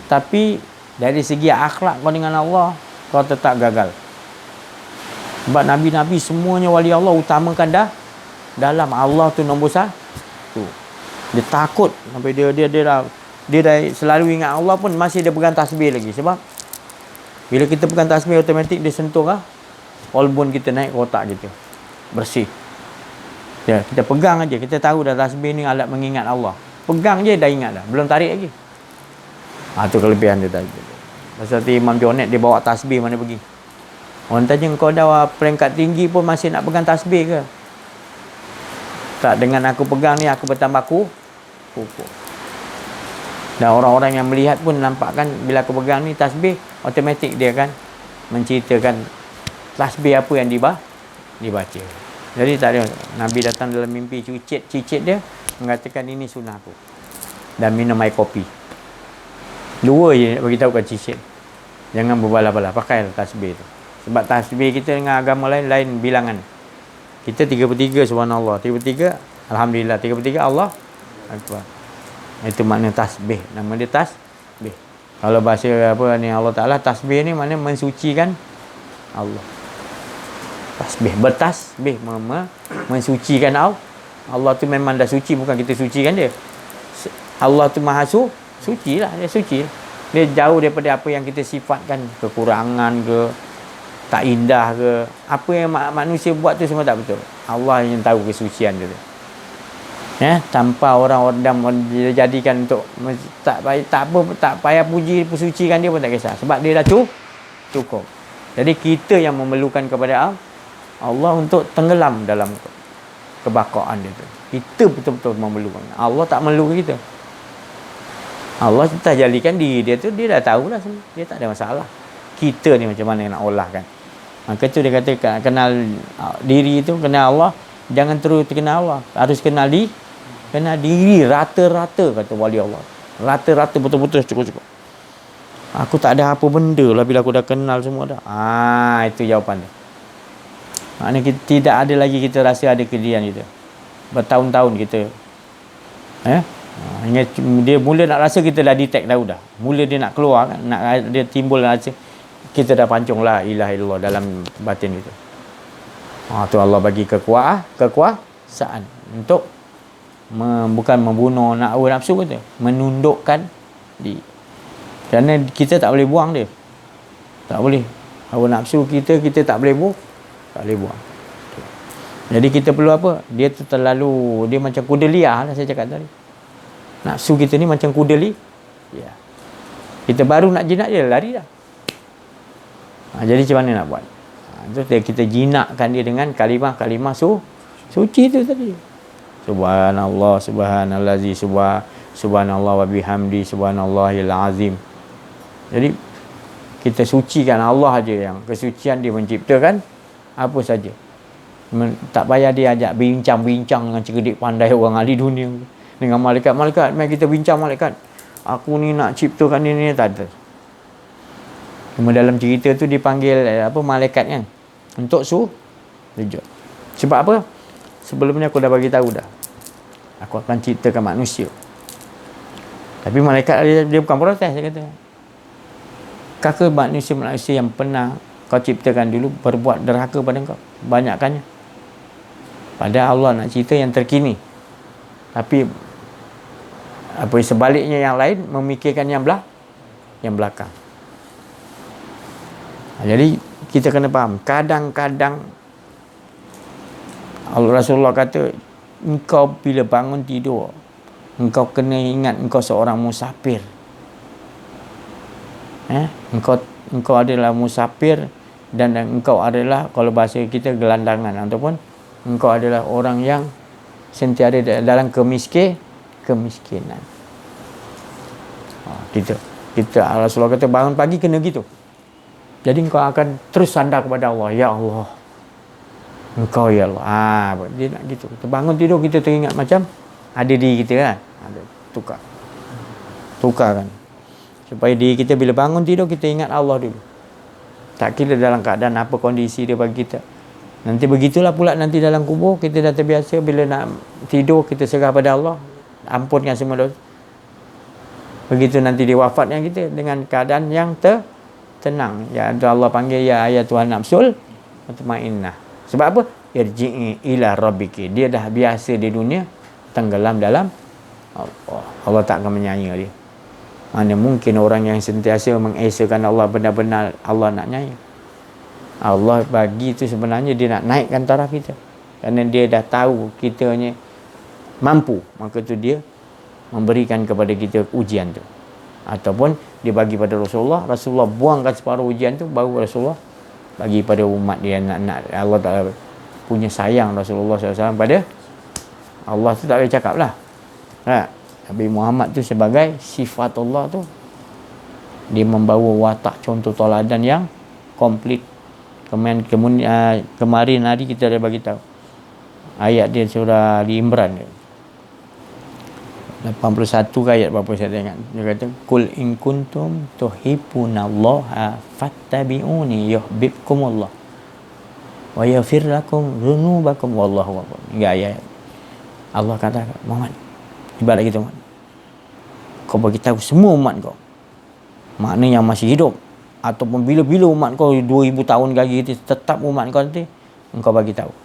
A: Tapi dari segi akhlak kau dengan Allah, kau tetap gagal. Sebab Nabi-Nabi semuanya wali Allah utamakan dah dalam Allah tu nombor satu. Dia takut sampai dia dah selalu ingat Allah pun masih dia pegang tasbih lagi. Sebab bila kita pegang tasbih, automatik dia sentuh kolbun kita naik ke otak kita. Bersih. Ya, kita pegang aja, kita tahu dah tasbih ni alat mengingat Allah. Pegang je dah ingat dah, belum tarik lagi. Tu kelebihan dia tadi. Pasal tu Imam Junaid dia bawa tasbih mana pergi. Orang tanya, kau dah peringkat tinggi pun masih nak pegang tasbih ke? Tak, dengan aku pegang ni aku bertambah kukuh. Dan orang-orang yang melihat pun nampakkan bila aku pegang ni tasbih, automatik dia kan menceritakan tasbih apa yang dibaca. Jadi tak ada, Nabi datang dalam mimpi cicit dia mengatakan ini sunnah aku. Dan minum air kopi. 2 je nak bagi tahu kat cicit. Jangan berbalah-balah, pakai tasbih tu. Sebab tasbih kita dengan agama lain bilangan. Kita 33 subhanallah, 33 alhamdulillah, 33 Allah akbar. Itu makna tasbih. Nama dia tasbih. Kalau bahasa apa ni Allah Taala, tasbih ni makna mensucikan Allah. Tasbih, bertasbih, mensucikan Allah. Allah tu memang dah suci, bukan kita sucikan dia. Allah tu maha suci lah, dia suci. Dia jauh daripada apa yang kita sifatkan, kekurangan ke, tak indah ke, apa yang manusia buat tu semua tak betul. Allah yang tahu kesucian dia. Tanpa orang dia jadikan untuk tak payah puji sucikan dia pun tak kisah, sebab dia dah cukup. Jadi kita yang memerlukan kepada Allah untuk tenggelam dalam kebakaan dia tu. Kita betul-betul memerlukan. Allah tak memerlukan kita. Allah tak jadikan diri dia tu, dia dah tahu dah semua. Dia tak ada masalah. Kita ni macam mana nak olahkan. Maka tu dia kata kenal diri tu, kenal Allah. Jangan terus kenal Allah. Harus kenal diri rata-rata, kata wali Allah. Rata-rata betul-betul cukup-cukup. Aku tak ada apa benda lah bila aku dah kenal semua dah. Itu jawapan dia. Maknanya kita, tidak ada lagi kita rasa ada kedirian kita. Bertahun-tahun kita dia mula nak rasa, kita dah detect dah. Mula dia nak keluar kan, dia timbul rasa, kita dah pancung la ilaha illallah dalam batin kita. Tu Allah bagi kekuasaan untuk bukan membunuh nafsu kita, menundukkan diri. Kerana kita tak boleh buang dia. Tak boleh. Hawa nafsu kita tak boleh buang. Jadi kita perlu apa? Dia tu terlalu, dia macam kuda liar lah saya cakap tadi. Nafsu kita ni macam kuda liar. Kita baru nak jinak dia, lari dah. Jadi macam mana nak buat? Kita jinakkan dia dengan kalimah suci tu tadi. Subhanallah, subhanallazi, subhanallah wa bihamdi, subhanallahil azim. Jadi kita sucikan Allah aja, yang kesucian dia menciptakan apa saja. Tak payah dia ajak bincang-bincang dengan cerdik pandai orang ahli dunia dengan malaikat. Mari kita bincang malaikat. Aku ni nak ciptakan ini, tak ada. Cuma dalam cerita tu dipanggil malaikat kan, untuk sujud. Sebab apa? Sebelumnya aku dah bagi tahu dah. Aku akan ciptakan manusia. Tapi malaikat dia bukan protes, dia kata. Kakak manusia yang pernah kau ciptakan dulu berbuat derhaka pada kau, banyakkannya. Padahal Allah nak cerita yang terkini. Tapi sebaliknya yang lain memikirkan yang belakang. Jadi kita kena faham, kadang-kadang Rasulullah kata, engkau bila bangun tidur, engkau kena ingat engkau seorang musafir. Engkau adalah musafir, dan engkau adalah, kalau bahasa kita, gelandangan, ataupun engkau adalah orang yang sentiasa dalam kemiskinan. Kita Rasulullah kata bangun pagi kena gitu. Jadi engkau akan terus sandar kepada Allah. Ya Allah, engkau ya Allah. Dia nak gitu. Kita bangun tidur, kita teringat macam ada diri kita kan. Ada tukar kan. Supaya diri kita bila bangun tidur, kita ingat Allah dulu. Tak kira dalam keadaan apa kondisi dia bagi kita. Nanti begitulah pula nanti dalam kubur, kita dah terbiasa bila nak tidur, kita serah pada Allah. Ampunkan semua dosa. Begitu nanti dia wafatnya kita dengan keadaan yang tenang. Ya Allah panggil, ya ayat Tuhan nafsul mutmainnah. Sebab apa? Irji'i ila rabbiki. Dia dah biasa di dunia tenggelam dalam Allah tak akan menyayangi dia. Mana mungkin orang yang sentiasa mengesakan Allah benar-benar Allah nak nyanyi. Allah bagi tu sebenarnya dia nak naikkan taraf kita. Kerana dia dah tahu kitanya mampu, maka tu dia memberikan kepada kita ujian tu. Ataupun dia bagi pada Rasulullah buangkan separuh ujian tu, baru Rasulullah bagi pada umat dia. Nak Allah Ta'ala punya sayang Rasulullah SAW pada Allah tu tak boleh cakap lah. Nabi Muhammad tu sebagai sifat Allah tu, dia membawa watak contoh teladan yang komplit. Kemarin hari kita dah bagi tahu ayat dia surah Ali Imran 81 ke ayat berapa saya tak ingat. Dia kata kul in kuntum tuhibbunallaha fattabi'uni yuhibbukumullah wa yaghfir lakum dzunubakum wallahu ghafur. Hingga ayat Allah kata Muhammad, ibarat kita Muhammad, kau bagi tahu semua umat kau, maknanya yang masih hidup ataupun bila-bila umat kau 2000 tahun lagi tetap umat kau nanti, engkau bagi tahu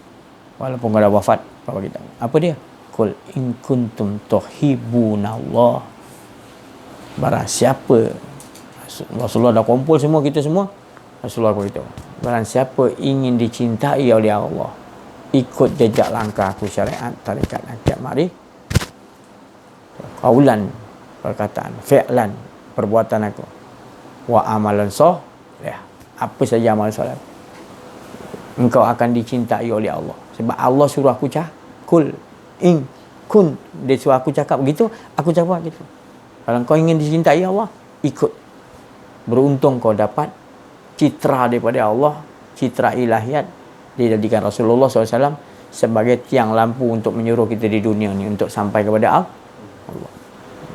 A: walaupun kau dah wafat, kau bagi tahu apa dia. Qul in kuntum tuhibbunallah. Barang siapa, Rasulullah dah kumpul semua kita semua, Rasulullah beritahu, barang siapa ingin dicintai oleh Allah, ikut jejak langkah aku, syariat, tarikat, hakikat, mari, qaulan perkataan, fi'lan perbuatan aku, wa amalan soleh, apa saja amal soleh, engkau akan dicintai oleh Allah. Sebab Allah suruh aku kul in kun, dia suruh aku cakap begitu, aku cakap begitu. Kalau kau ingin dicintai Allah, ikut. Beruntung kau dapat citra daripada Allah, citra ilahiyat. Dia jadikan Rasulullah SAW sebagai tiang lampu untuk menyuruh kita di dunia ni untuk sampai kepada Allah.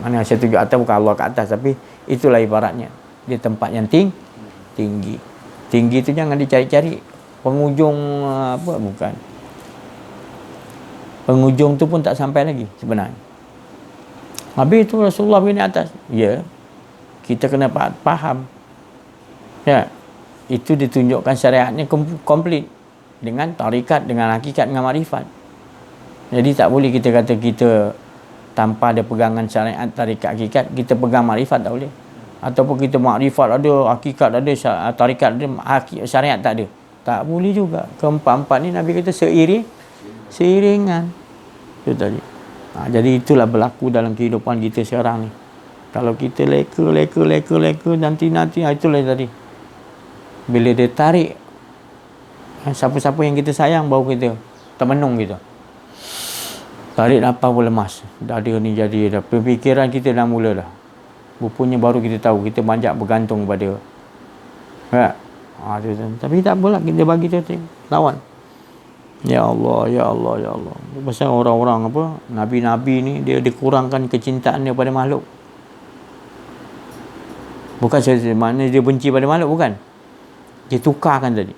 A: Mana saya tunjuk atas bukan Allah ke atas, tapi itulah ibaratnya. Dia tempat yang tinggi. Tinggi tu jangan dicari-cari penghujung apa, bukan. Penghujung tu pun tak sampai lagi sebenarnya. Habis tu Rasulullah begini atas. Ya, kita kena faham. Ya, itu ditunjukkan syariatnya komplit dengan tarikat, dengan hakikat, dengan makrifat. Jadi tak boleh kita kata kita tanpa ada pegangan syariat, tarikat, hakikat, kita pegang makrifat, tak boleh. Ataupun kita makrifat ada, hakikat ada, tarikat ada, syariat tak ada. Tak boleh juga. Keempat-empat ni Nabi kata seiringan. Itu tadi. Jadi itulah berlaku dalam kehidupan kita sekarang ni. Kalau kita leka nanti itulah tadi. Bila dia tarik siapa-siapa yang kita sayang, baru kita termenung kita. Tarik nafas pun lemas. Dada ni jadi dah. Pemikiran kita dah mula dah. Rupanya baru kita tahu kita banyak bergantung pada. Tapi tak apalah, kita bagi tu lawan. Ya Allah, ya Allah, ya Allah. Pasal orang-orang apa, nabi-nabi ni dia dikurangkan kecintaan dia pada makhluk. Bukan maknanya dia benci pada makhluk, bukan. Dia tukarkan tadi.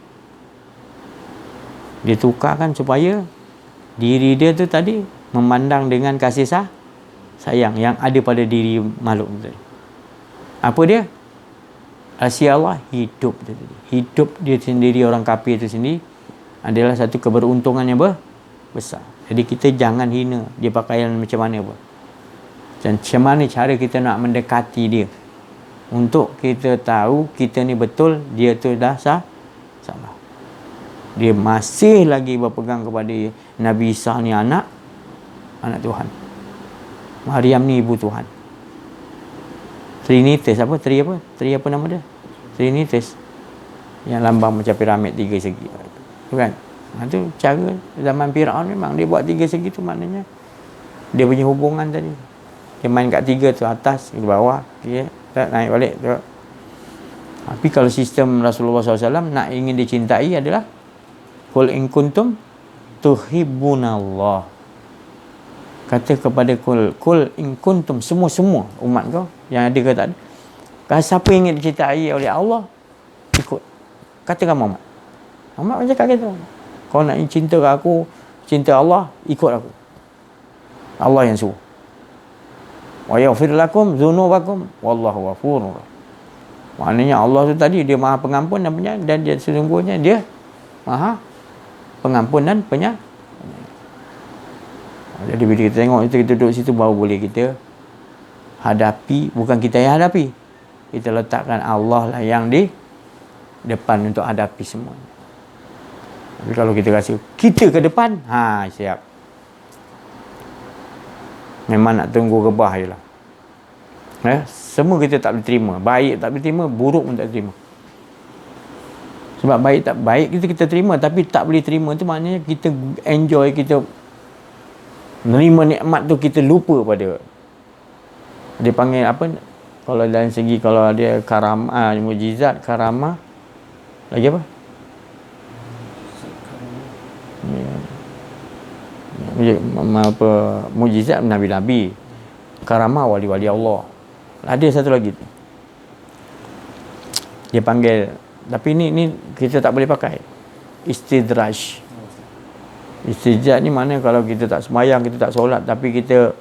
A: Dia tukarkan supaya diri dia tu tadi memandang dengan kasih sayang yang ada pada diri makhluk tadi. Apa dia? Rahsia Allah hidup dia tadi. Hidup dia sendiri, orang kafir itu sendiri adalah satu keberuntungan yang besar. Jadi kita jangan hina dia pakaian macam mana pun. Dan macam mana cara kita nak mendekati dia untuk kita tahu kita ni betul dia tu dah salah. Dia masih lagi berpegang kepada Nabi Isa ni anak Tuhan. Maryam ni ibu Tuhan. Trinitas apa? Tri apa nama dia? Trinitas. Yang lambang macam piramid 3 segi. Kan? Itu cara zaman Firaun memang dia buat 3 segi tu, maknanya dia punya hubungan tadi. Dia main kat 3 tu, atas, ke bawah, tak naik balik tu. Tapi kalau sistem Rasulullah SAW nak ingin dicintai adalah qul in kuntum tuhibbunallah. Kata kepada qul in kuntum, semua umat kau yang ada ke tak ada. Kalau siapa ingin dicintai oleh Allah, ikut. Katakan Muhammad macam cakap gitu. Kau nak cinta aku, cinta Allah, ikut aku. Allah yang suruh. Wa yaghfir lakum dzunubakum wallahu ghafurur. Maknanya Allah tu tadi dia Maha Pengampun dan Penyayang, dan dia sesungguhnya dia Maha Pengampun dan Penyayang. Jadi bila kita tengok itu, kita duduk situ, baru boleh kita hadapi. Bukan kita yang hadapi, kita letakkan Allah lah yang di depan untuk hadapi semuanya. Tapi kalau kita rasa kita ke depan, siap. Memang nak tunggu rebah je lah. Semua kita tak boleh terima. Baik tak boleh terima, buruk pun tak terima. Sebab baik tak baik kita terima, tapi tak boleh terima tu maknanya kita enjoy, kita menerima nikmat tu, kita lupa pada, dia panggil apa, kalau dalam segi, kalau dia karamah, mujizat, karamah, lagi apa? Mujizat Nabi-Nabi, karamah wali-wali Allah. Ada satu lagi, dia panggil, tapi ni kita tak boleh pakai, istidraj. Istidraj ni mana kalau kita tak sembahyang, kita tak solat, tapi kita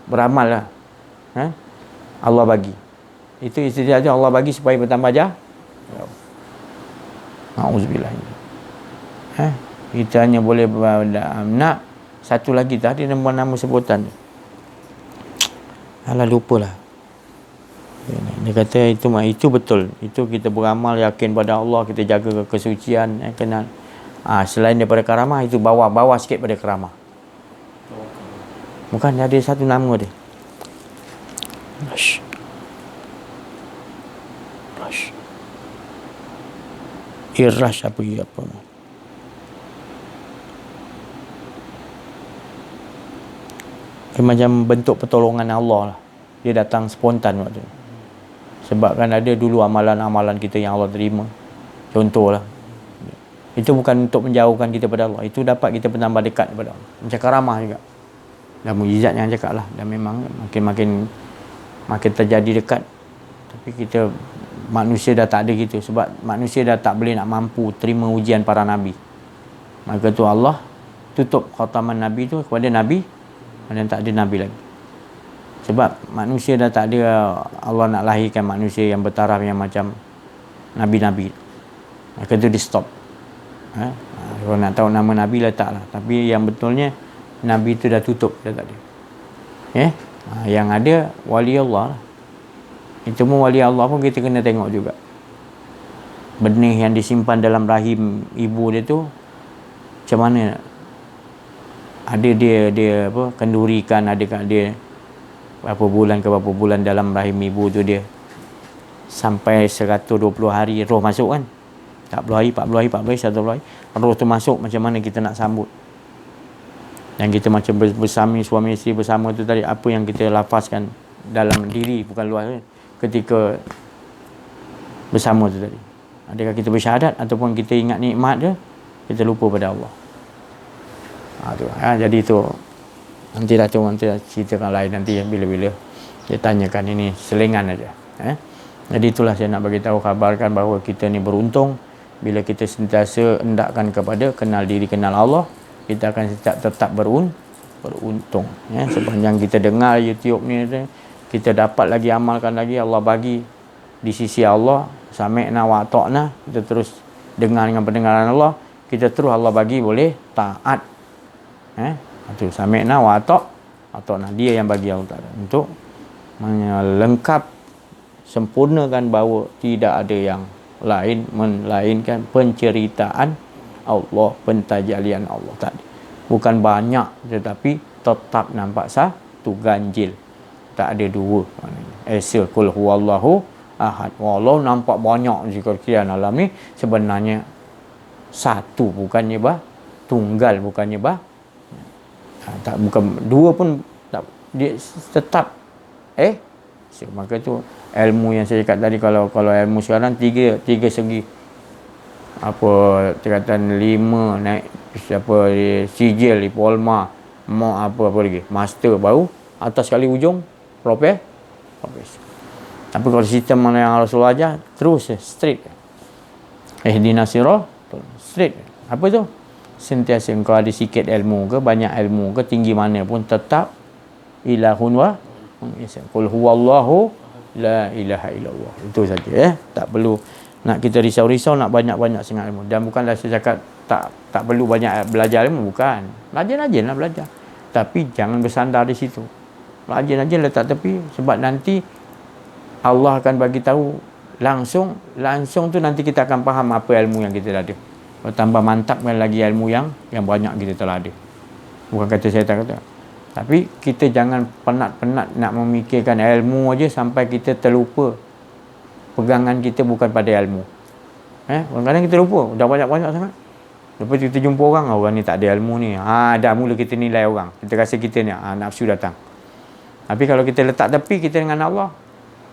A: beramal lah, Allah bagi. Itu istidraj Allah bagi supaya bertambah Auzubillah. Kita hanya boleh nak satu lagi tadi, nama sebutan ni. Alah, lupalah. Dia kata itu betul. Itu kita beramal, yakin pada Allah, kita jaga kesucian, kenal. Selain daripada karamah, itu bawah sikit pada karamah. Bukan, ada satu nama dia. Rush. Irrash apa. Macam bentuk pertolongan Allah lah. Dia datang spontan waktu tu. Sebab kan ada dulu amalan-amalan kita yang Allah terima. Contohlah, itu bukan untuk menjauhkan kita pada Allah, itu dapat kita bertambah dekat kepada Allah. Macam karamah juga. Dan mujizat yang cakap lah. Dan memang makin terjadi dekat. Tapi kita, manusia dah tak ada gitu. Sebab manusia dah tak boleh nak mampu terima ujian para Nabi. Maka tu Allah tutup khataman Nabi tu kepada Nabi, dan tak ada Nabi lagi. Sebab manusia dah tak ada, Allah nak lahirkan manusia yang bertaraf yang macam Nabi-Nabi. Maka tu di stop. Kalau nak tahu nama Nabi, letaklah. Tapi yang betulnya Nabi tu dah tutup, dah tak ada. Yang ada wali Allah lah. Itu pun wali Allah pun kita kena tengok juga. Benih yang disimpan dalam rahim ibu dia tu macam mana? Ada dia apa, kendurikan, ada dia berapa bulan dalam rahim ibu tu, dia sampai 120 hari roh masuk kan. 40 hari, 100 hari roh tu masuk, macam mana kita nak sambut? Dan kita macam bersama suami isteri bersama tu tadi, apa yang kita lafazkan dalam diri, bukan luar kan, ketika bersama tu tadi. Adakah kita bersyahadat ataupun kita ingat nikmat dia, kita lupa pada Allah. Jadi tu nanti ceritakan lain nanti, bila-bila dia tanyakan, ini selingan aja. Jadi itulah saya nak bagi tahu, kabarkan bahawa kita ni beruntung bila kita sentiasa hendakkan kepada kenal diri, kenal Allah, kita akan tetap beruntung. Sepanjang kita dengar YouTube ni, kita dapat lagi amalkan lagi, Allah bagi di sisi Allah, sami'na wa ata'na, kita terus dengar dengan pendengaran Allah, kita terus Allah bagi boleh taat. Itu sami'na wa ata'na, dia yang bagi Allah Ta'ala untuk melengkap, sempurnakan bahawa tidak ada yang lain melainkan penceritaan Allah, pentajalian Allah tadi. Bukan banyak, tetapi tetap nampak satu, ganjil, tak ada dua. Esa kul huwallahu ahad. Walau nampak banyak zikir kian alam ni, sebenarnya satu, bukannya tunggal, bukannya tak, bukan dua pun tak, dia tetap maka tu ilmu yang saya cakap tadi, kalau ilmu sekarang tiga segi, apa tingkatan 5 naik apa sijil, diploma, apa lagi, master, baru atas sekali ujung profesor. Tapi kalau sistem mana yang Rasulullah ajar, terus straight, ihdinas siratal straight. Apa tu? Sentiasa engkau ada sikit ilmu ke, banyak ilmu ke, tinggi mana pun, tetap ilahun wa qul huwallahu la ilaha illallah. Itu saja. Tak perlu nak kita risau-risau nak banyak-banyak sangat ilmu. Dan bukanlah saya cakap tak perlu banyak belajar ilmu, bukan. Rajin-rajinlah belajar. tapi jangan bersandar di situ. Rajin aja letak tepi, sebab nanti Allah akan bagi tahu langsung tu nanti kita akan faham apa ilmu yang kita dah ada. Tambah mantapkan lagi ilmu yang banyak kita telah ada. Bukan kata saya tak kata. Tapi kita jangan penat-penat nak memikirkan ilmu aja sampai kita terlupa pegangan kita bukan pada ilmu. Kadang-kadang kita lupa, dah banyak-banyak sangat. Lepas kita jumpa orang ni tak ada ilmu ni. Dah mula kita nilai orang. Kita rasa kita ni nafsu datang. Tapi kalau kita letak tepi kita dengan Allah,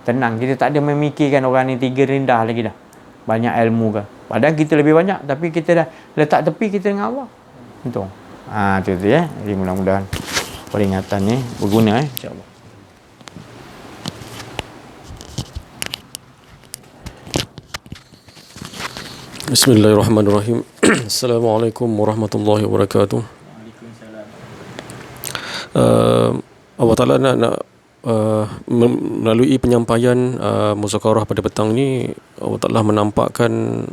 A: tenang, kita tak ada memikirkan orang ni tiga rendah lagi dah. Banyak ilmu ke. Padahal kita lebih banyak, tapi kita dah letak tepi kita dengan Allah. Untung. Tu ya. Jadi mudah-mudahan peringatan ni berguna insya-Allah.
B: Bismillahirrahmanirrahim. Assalamualaikum warahmatullahi wabarakatuh. Allah Ta'ala nak melalui penyampaian muzakarah pada petang ni, Allah Ta'ala menampakkan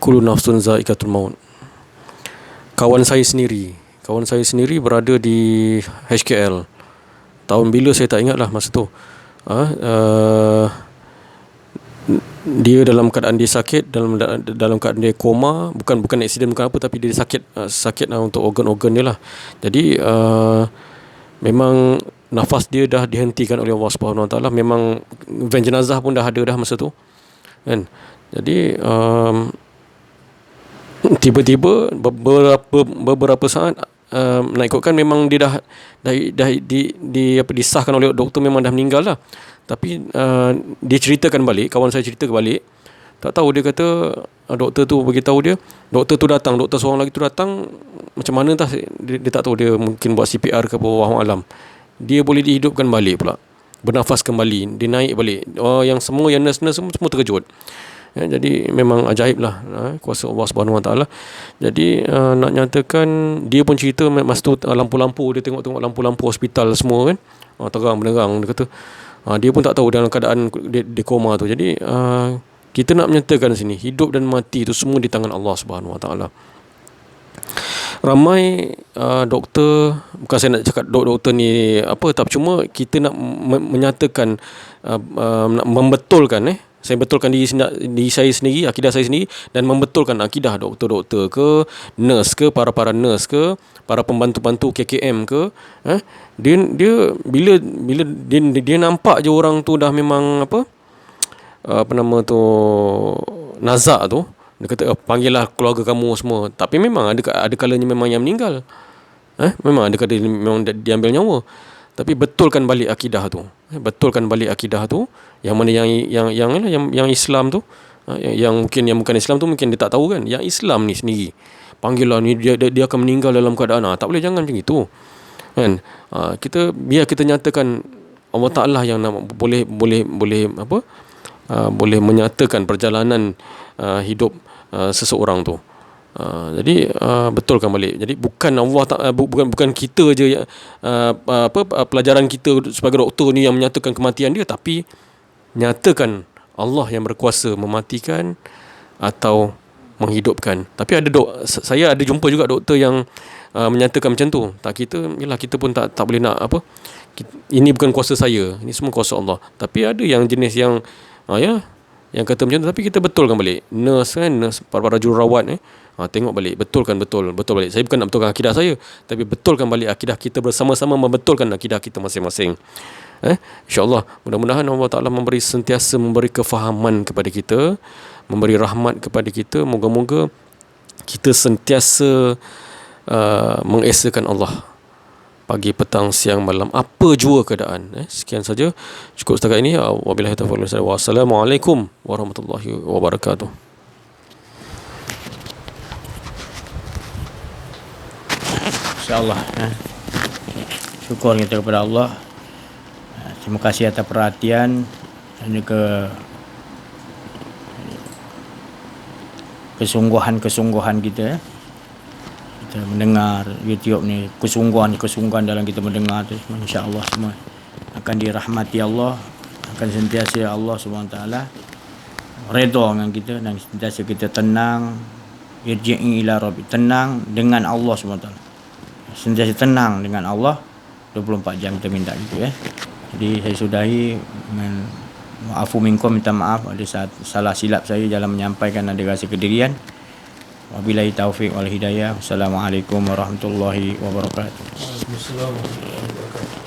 B: kullu nafsun za'iqatul maut. Kawan saya sendiri berada di HKL. Tahun bila saya tak ingat lah masa tu. Dia dalam keadaan dia sakit, dalam keadaan dia koma, bukan aksiden, bukan apa, tapi dia sakit untuk organ-organ dia lah. Jadi memang nafas dia dah dihentikan oleh Allah Subhanahu Wa Taala. Memang van jenazah pun dah ada dah masa tu, kan. Jadi tiba-tiba beberapa saat nak ikutkan memang dia dah disahkan oleh doktor memang dah meninggal lah. Tapi dia ceritakan balik, kawan saya cerita balik, tak tahu, dia kata doktor tu beritahu dia, doktor seorang lagi tu datang, macam mana entah, dia tak tahu, dia mungkin buat CPR ke apa, wallahu alam. Dia boleh dihidupkan balik pula, bernafas kembali, dia naik balik. Yang nurse semua terkejut. Jadi memang ajaib lah kuasa Allah Subhanahu Wa Taala. Jadi nak nyatakan, dia pun cerita masa tu lampu-lampu, dia tengok lampu-lampu hospital semua kan, terang benderang. Dia kata dia pun tak tahu dalam keadaan dia koma tu. Jadi kita nak menyatakan sini, hidup dan mati itu semua di tangan Allah Subhanahu Wa Taala. Ramai doktor, bukan saya nak cakap doktor ni apa, tapi cuma kita nak menyatakan, nak membetulkan saya betulkan diri saya sendiri, akidah saya sendiri, dan membetulkan akidah doktor-doktor ke, nurse ke, para nurse ke, para pembantu-bantu KKM ke. Dia bila dia nampak je orang tu dah memang apa nama tu, nazak tu, dia kata panggillah keluarga kamu semua. Tapi memang ada kalanya memang yang meninggal. Memang ada kalanya memang diambil nyawa. Tapi betulkan balik akidah tu. Yang mana yang Islam tu, yang bukan Islam tu mungkin dia tak tahu kan. Yang Islam ni sendiri, panggillah ni, dia akan meninggal dalam keadaan tak boleh, jangan macam itu. Kan? Biar kita nyatakan Allah Taala yang boleh apa? Boleh menyatakan perjalanan hidup seseorang tu. Jadi betulkan balik. Jadi bukan Allah bukan kita je pelajaran kita sebagai doktor ni yang menyatakan kematian dia, tapi nyatakan Allah yang berkuasa mematikan atau menghidupkan. Tapi saya ada jumpa juga doktor yang menyatakan macam tu. Kita pun tak boleh nak apa. Ini bukan kuasa saya, ini semua kuasa Allah. Tapi ada yang jenis yang yang kata macam tu, tapi kita betulkan balik. Nurse, para jururawat tengok balik, betul balik. Saya bukan nak betulkan akidah saya, tapi betulkan balik akidah kita, bersama-sama membetulkan akidah kita masing-masing. InsyaAllah, mudah-mudahan Allah Ta'ala sentiasa memberi kefahaman kepada kita, memberi rahmat kepada kita. Moga-moga kita sentiasa mengesakan Allah pagi, petang, siang, malam, apa jua keadaan. Sekian saja, cukup setakat ini. Wabillahi taufiq wal hidayah. Wassalamualaikum warahmatullahi wabarakatuh.
A: InsyaAllah syukur kita kepada Allah. Terima kasih atas perhatian dan juga kesungguhan kita. Kita mendengar YouTube ni, kesungguhan dalam kita mendengar tu, insya-Allah semua akan dirahmati Allah, akan sentiasa Allah SWT redha dengan kita, dan sentiasa kita tenang, irji'i ila rabbi, tenang dengan Allah SWT. sentiasa tenang dengan Allah 24 jam kita minta gitu ya. Jadi saya sudahi dengan maafu minkum, minta maaf ada salah silap saya dalam menyampaikan ada rasa kedirian. Wabillahi taufiq wal hidayah. Wassalamualaikum warahmatullahi wabarakatuh.
B: Waalaikumsalam warahmatullahi wabarakatuh.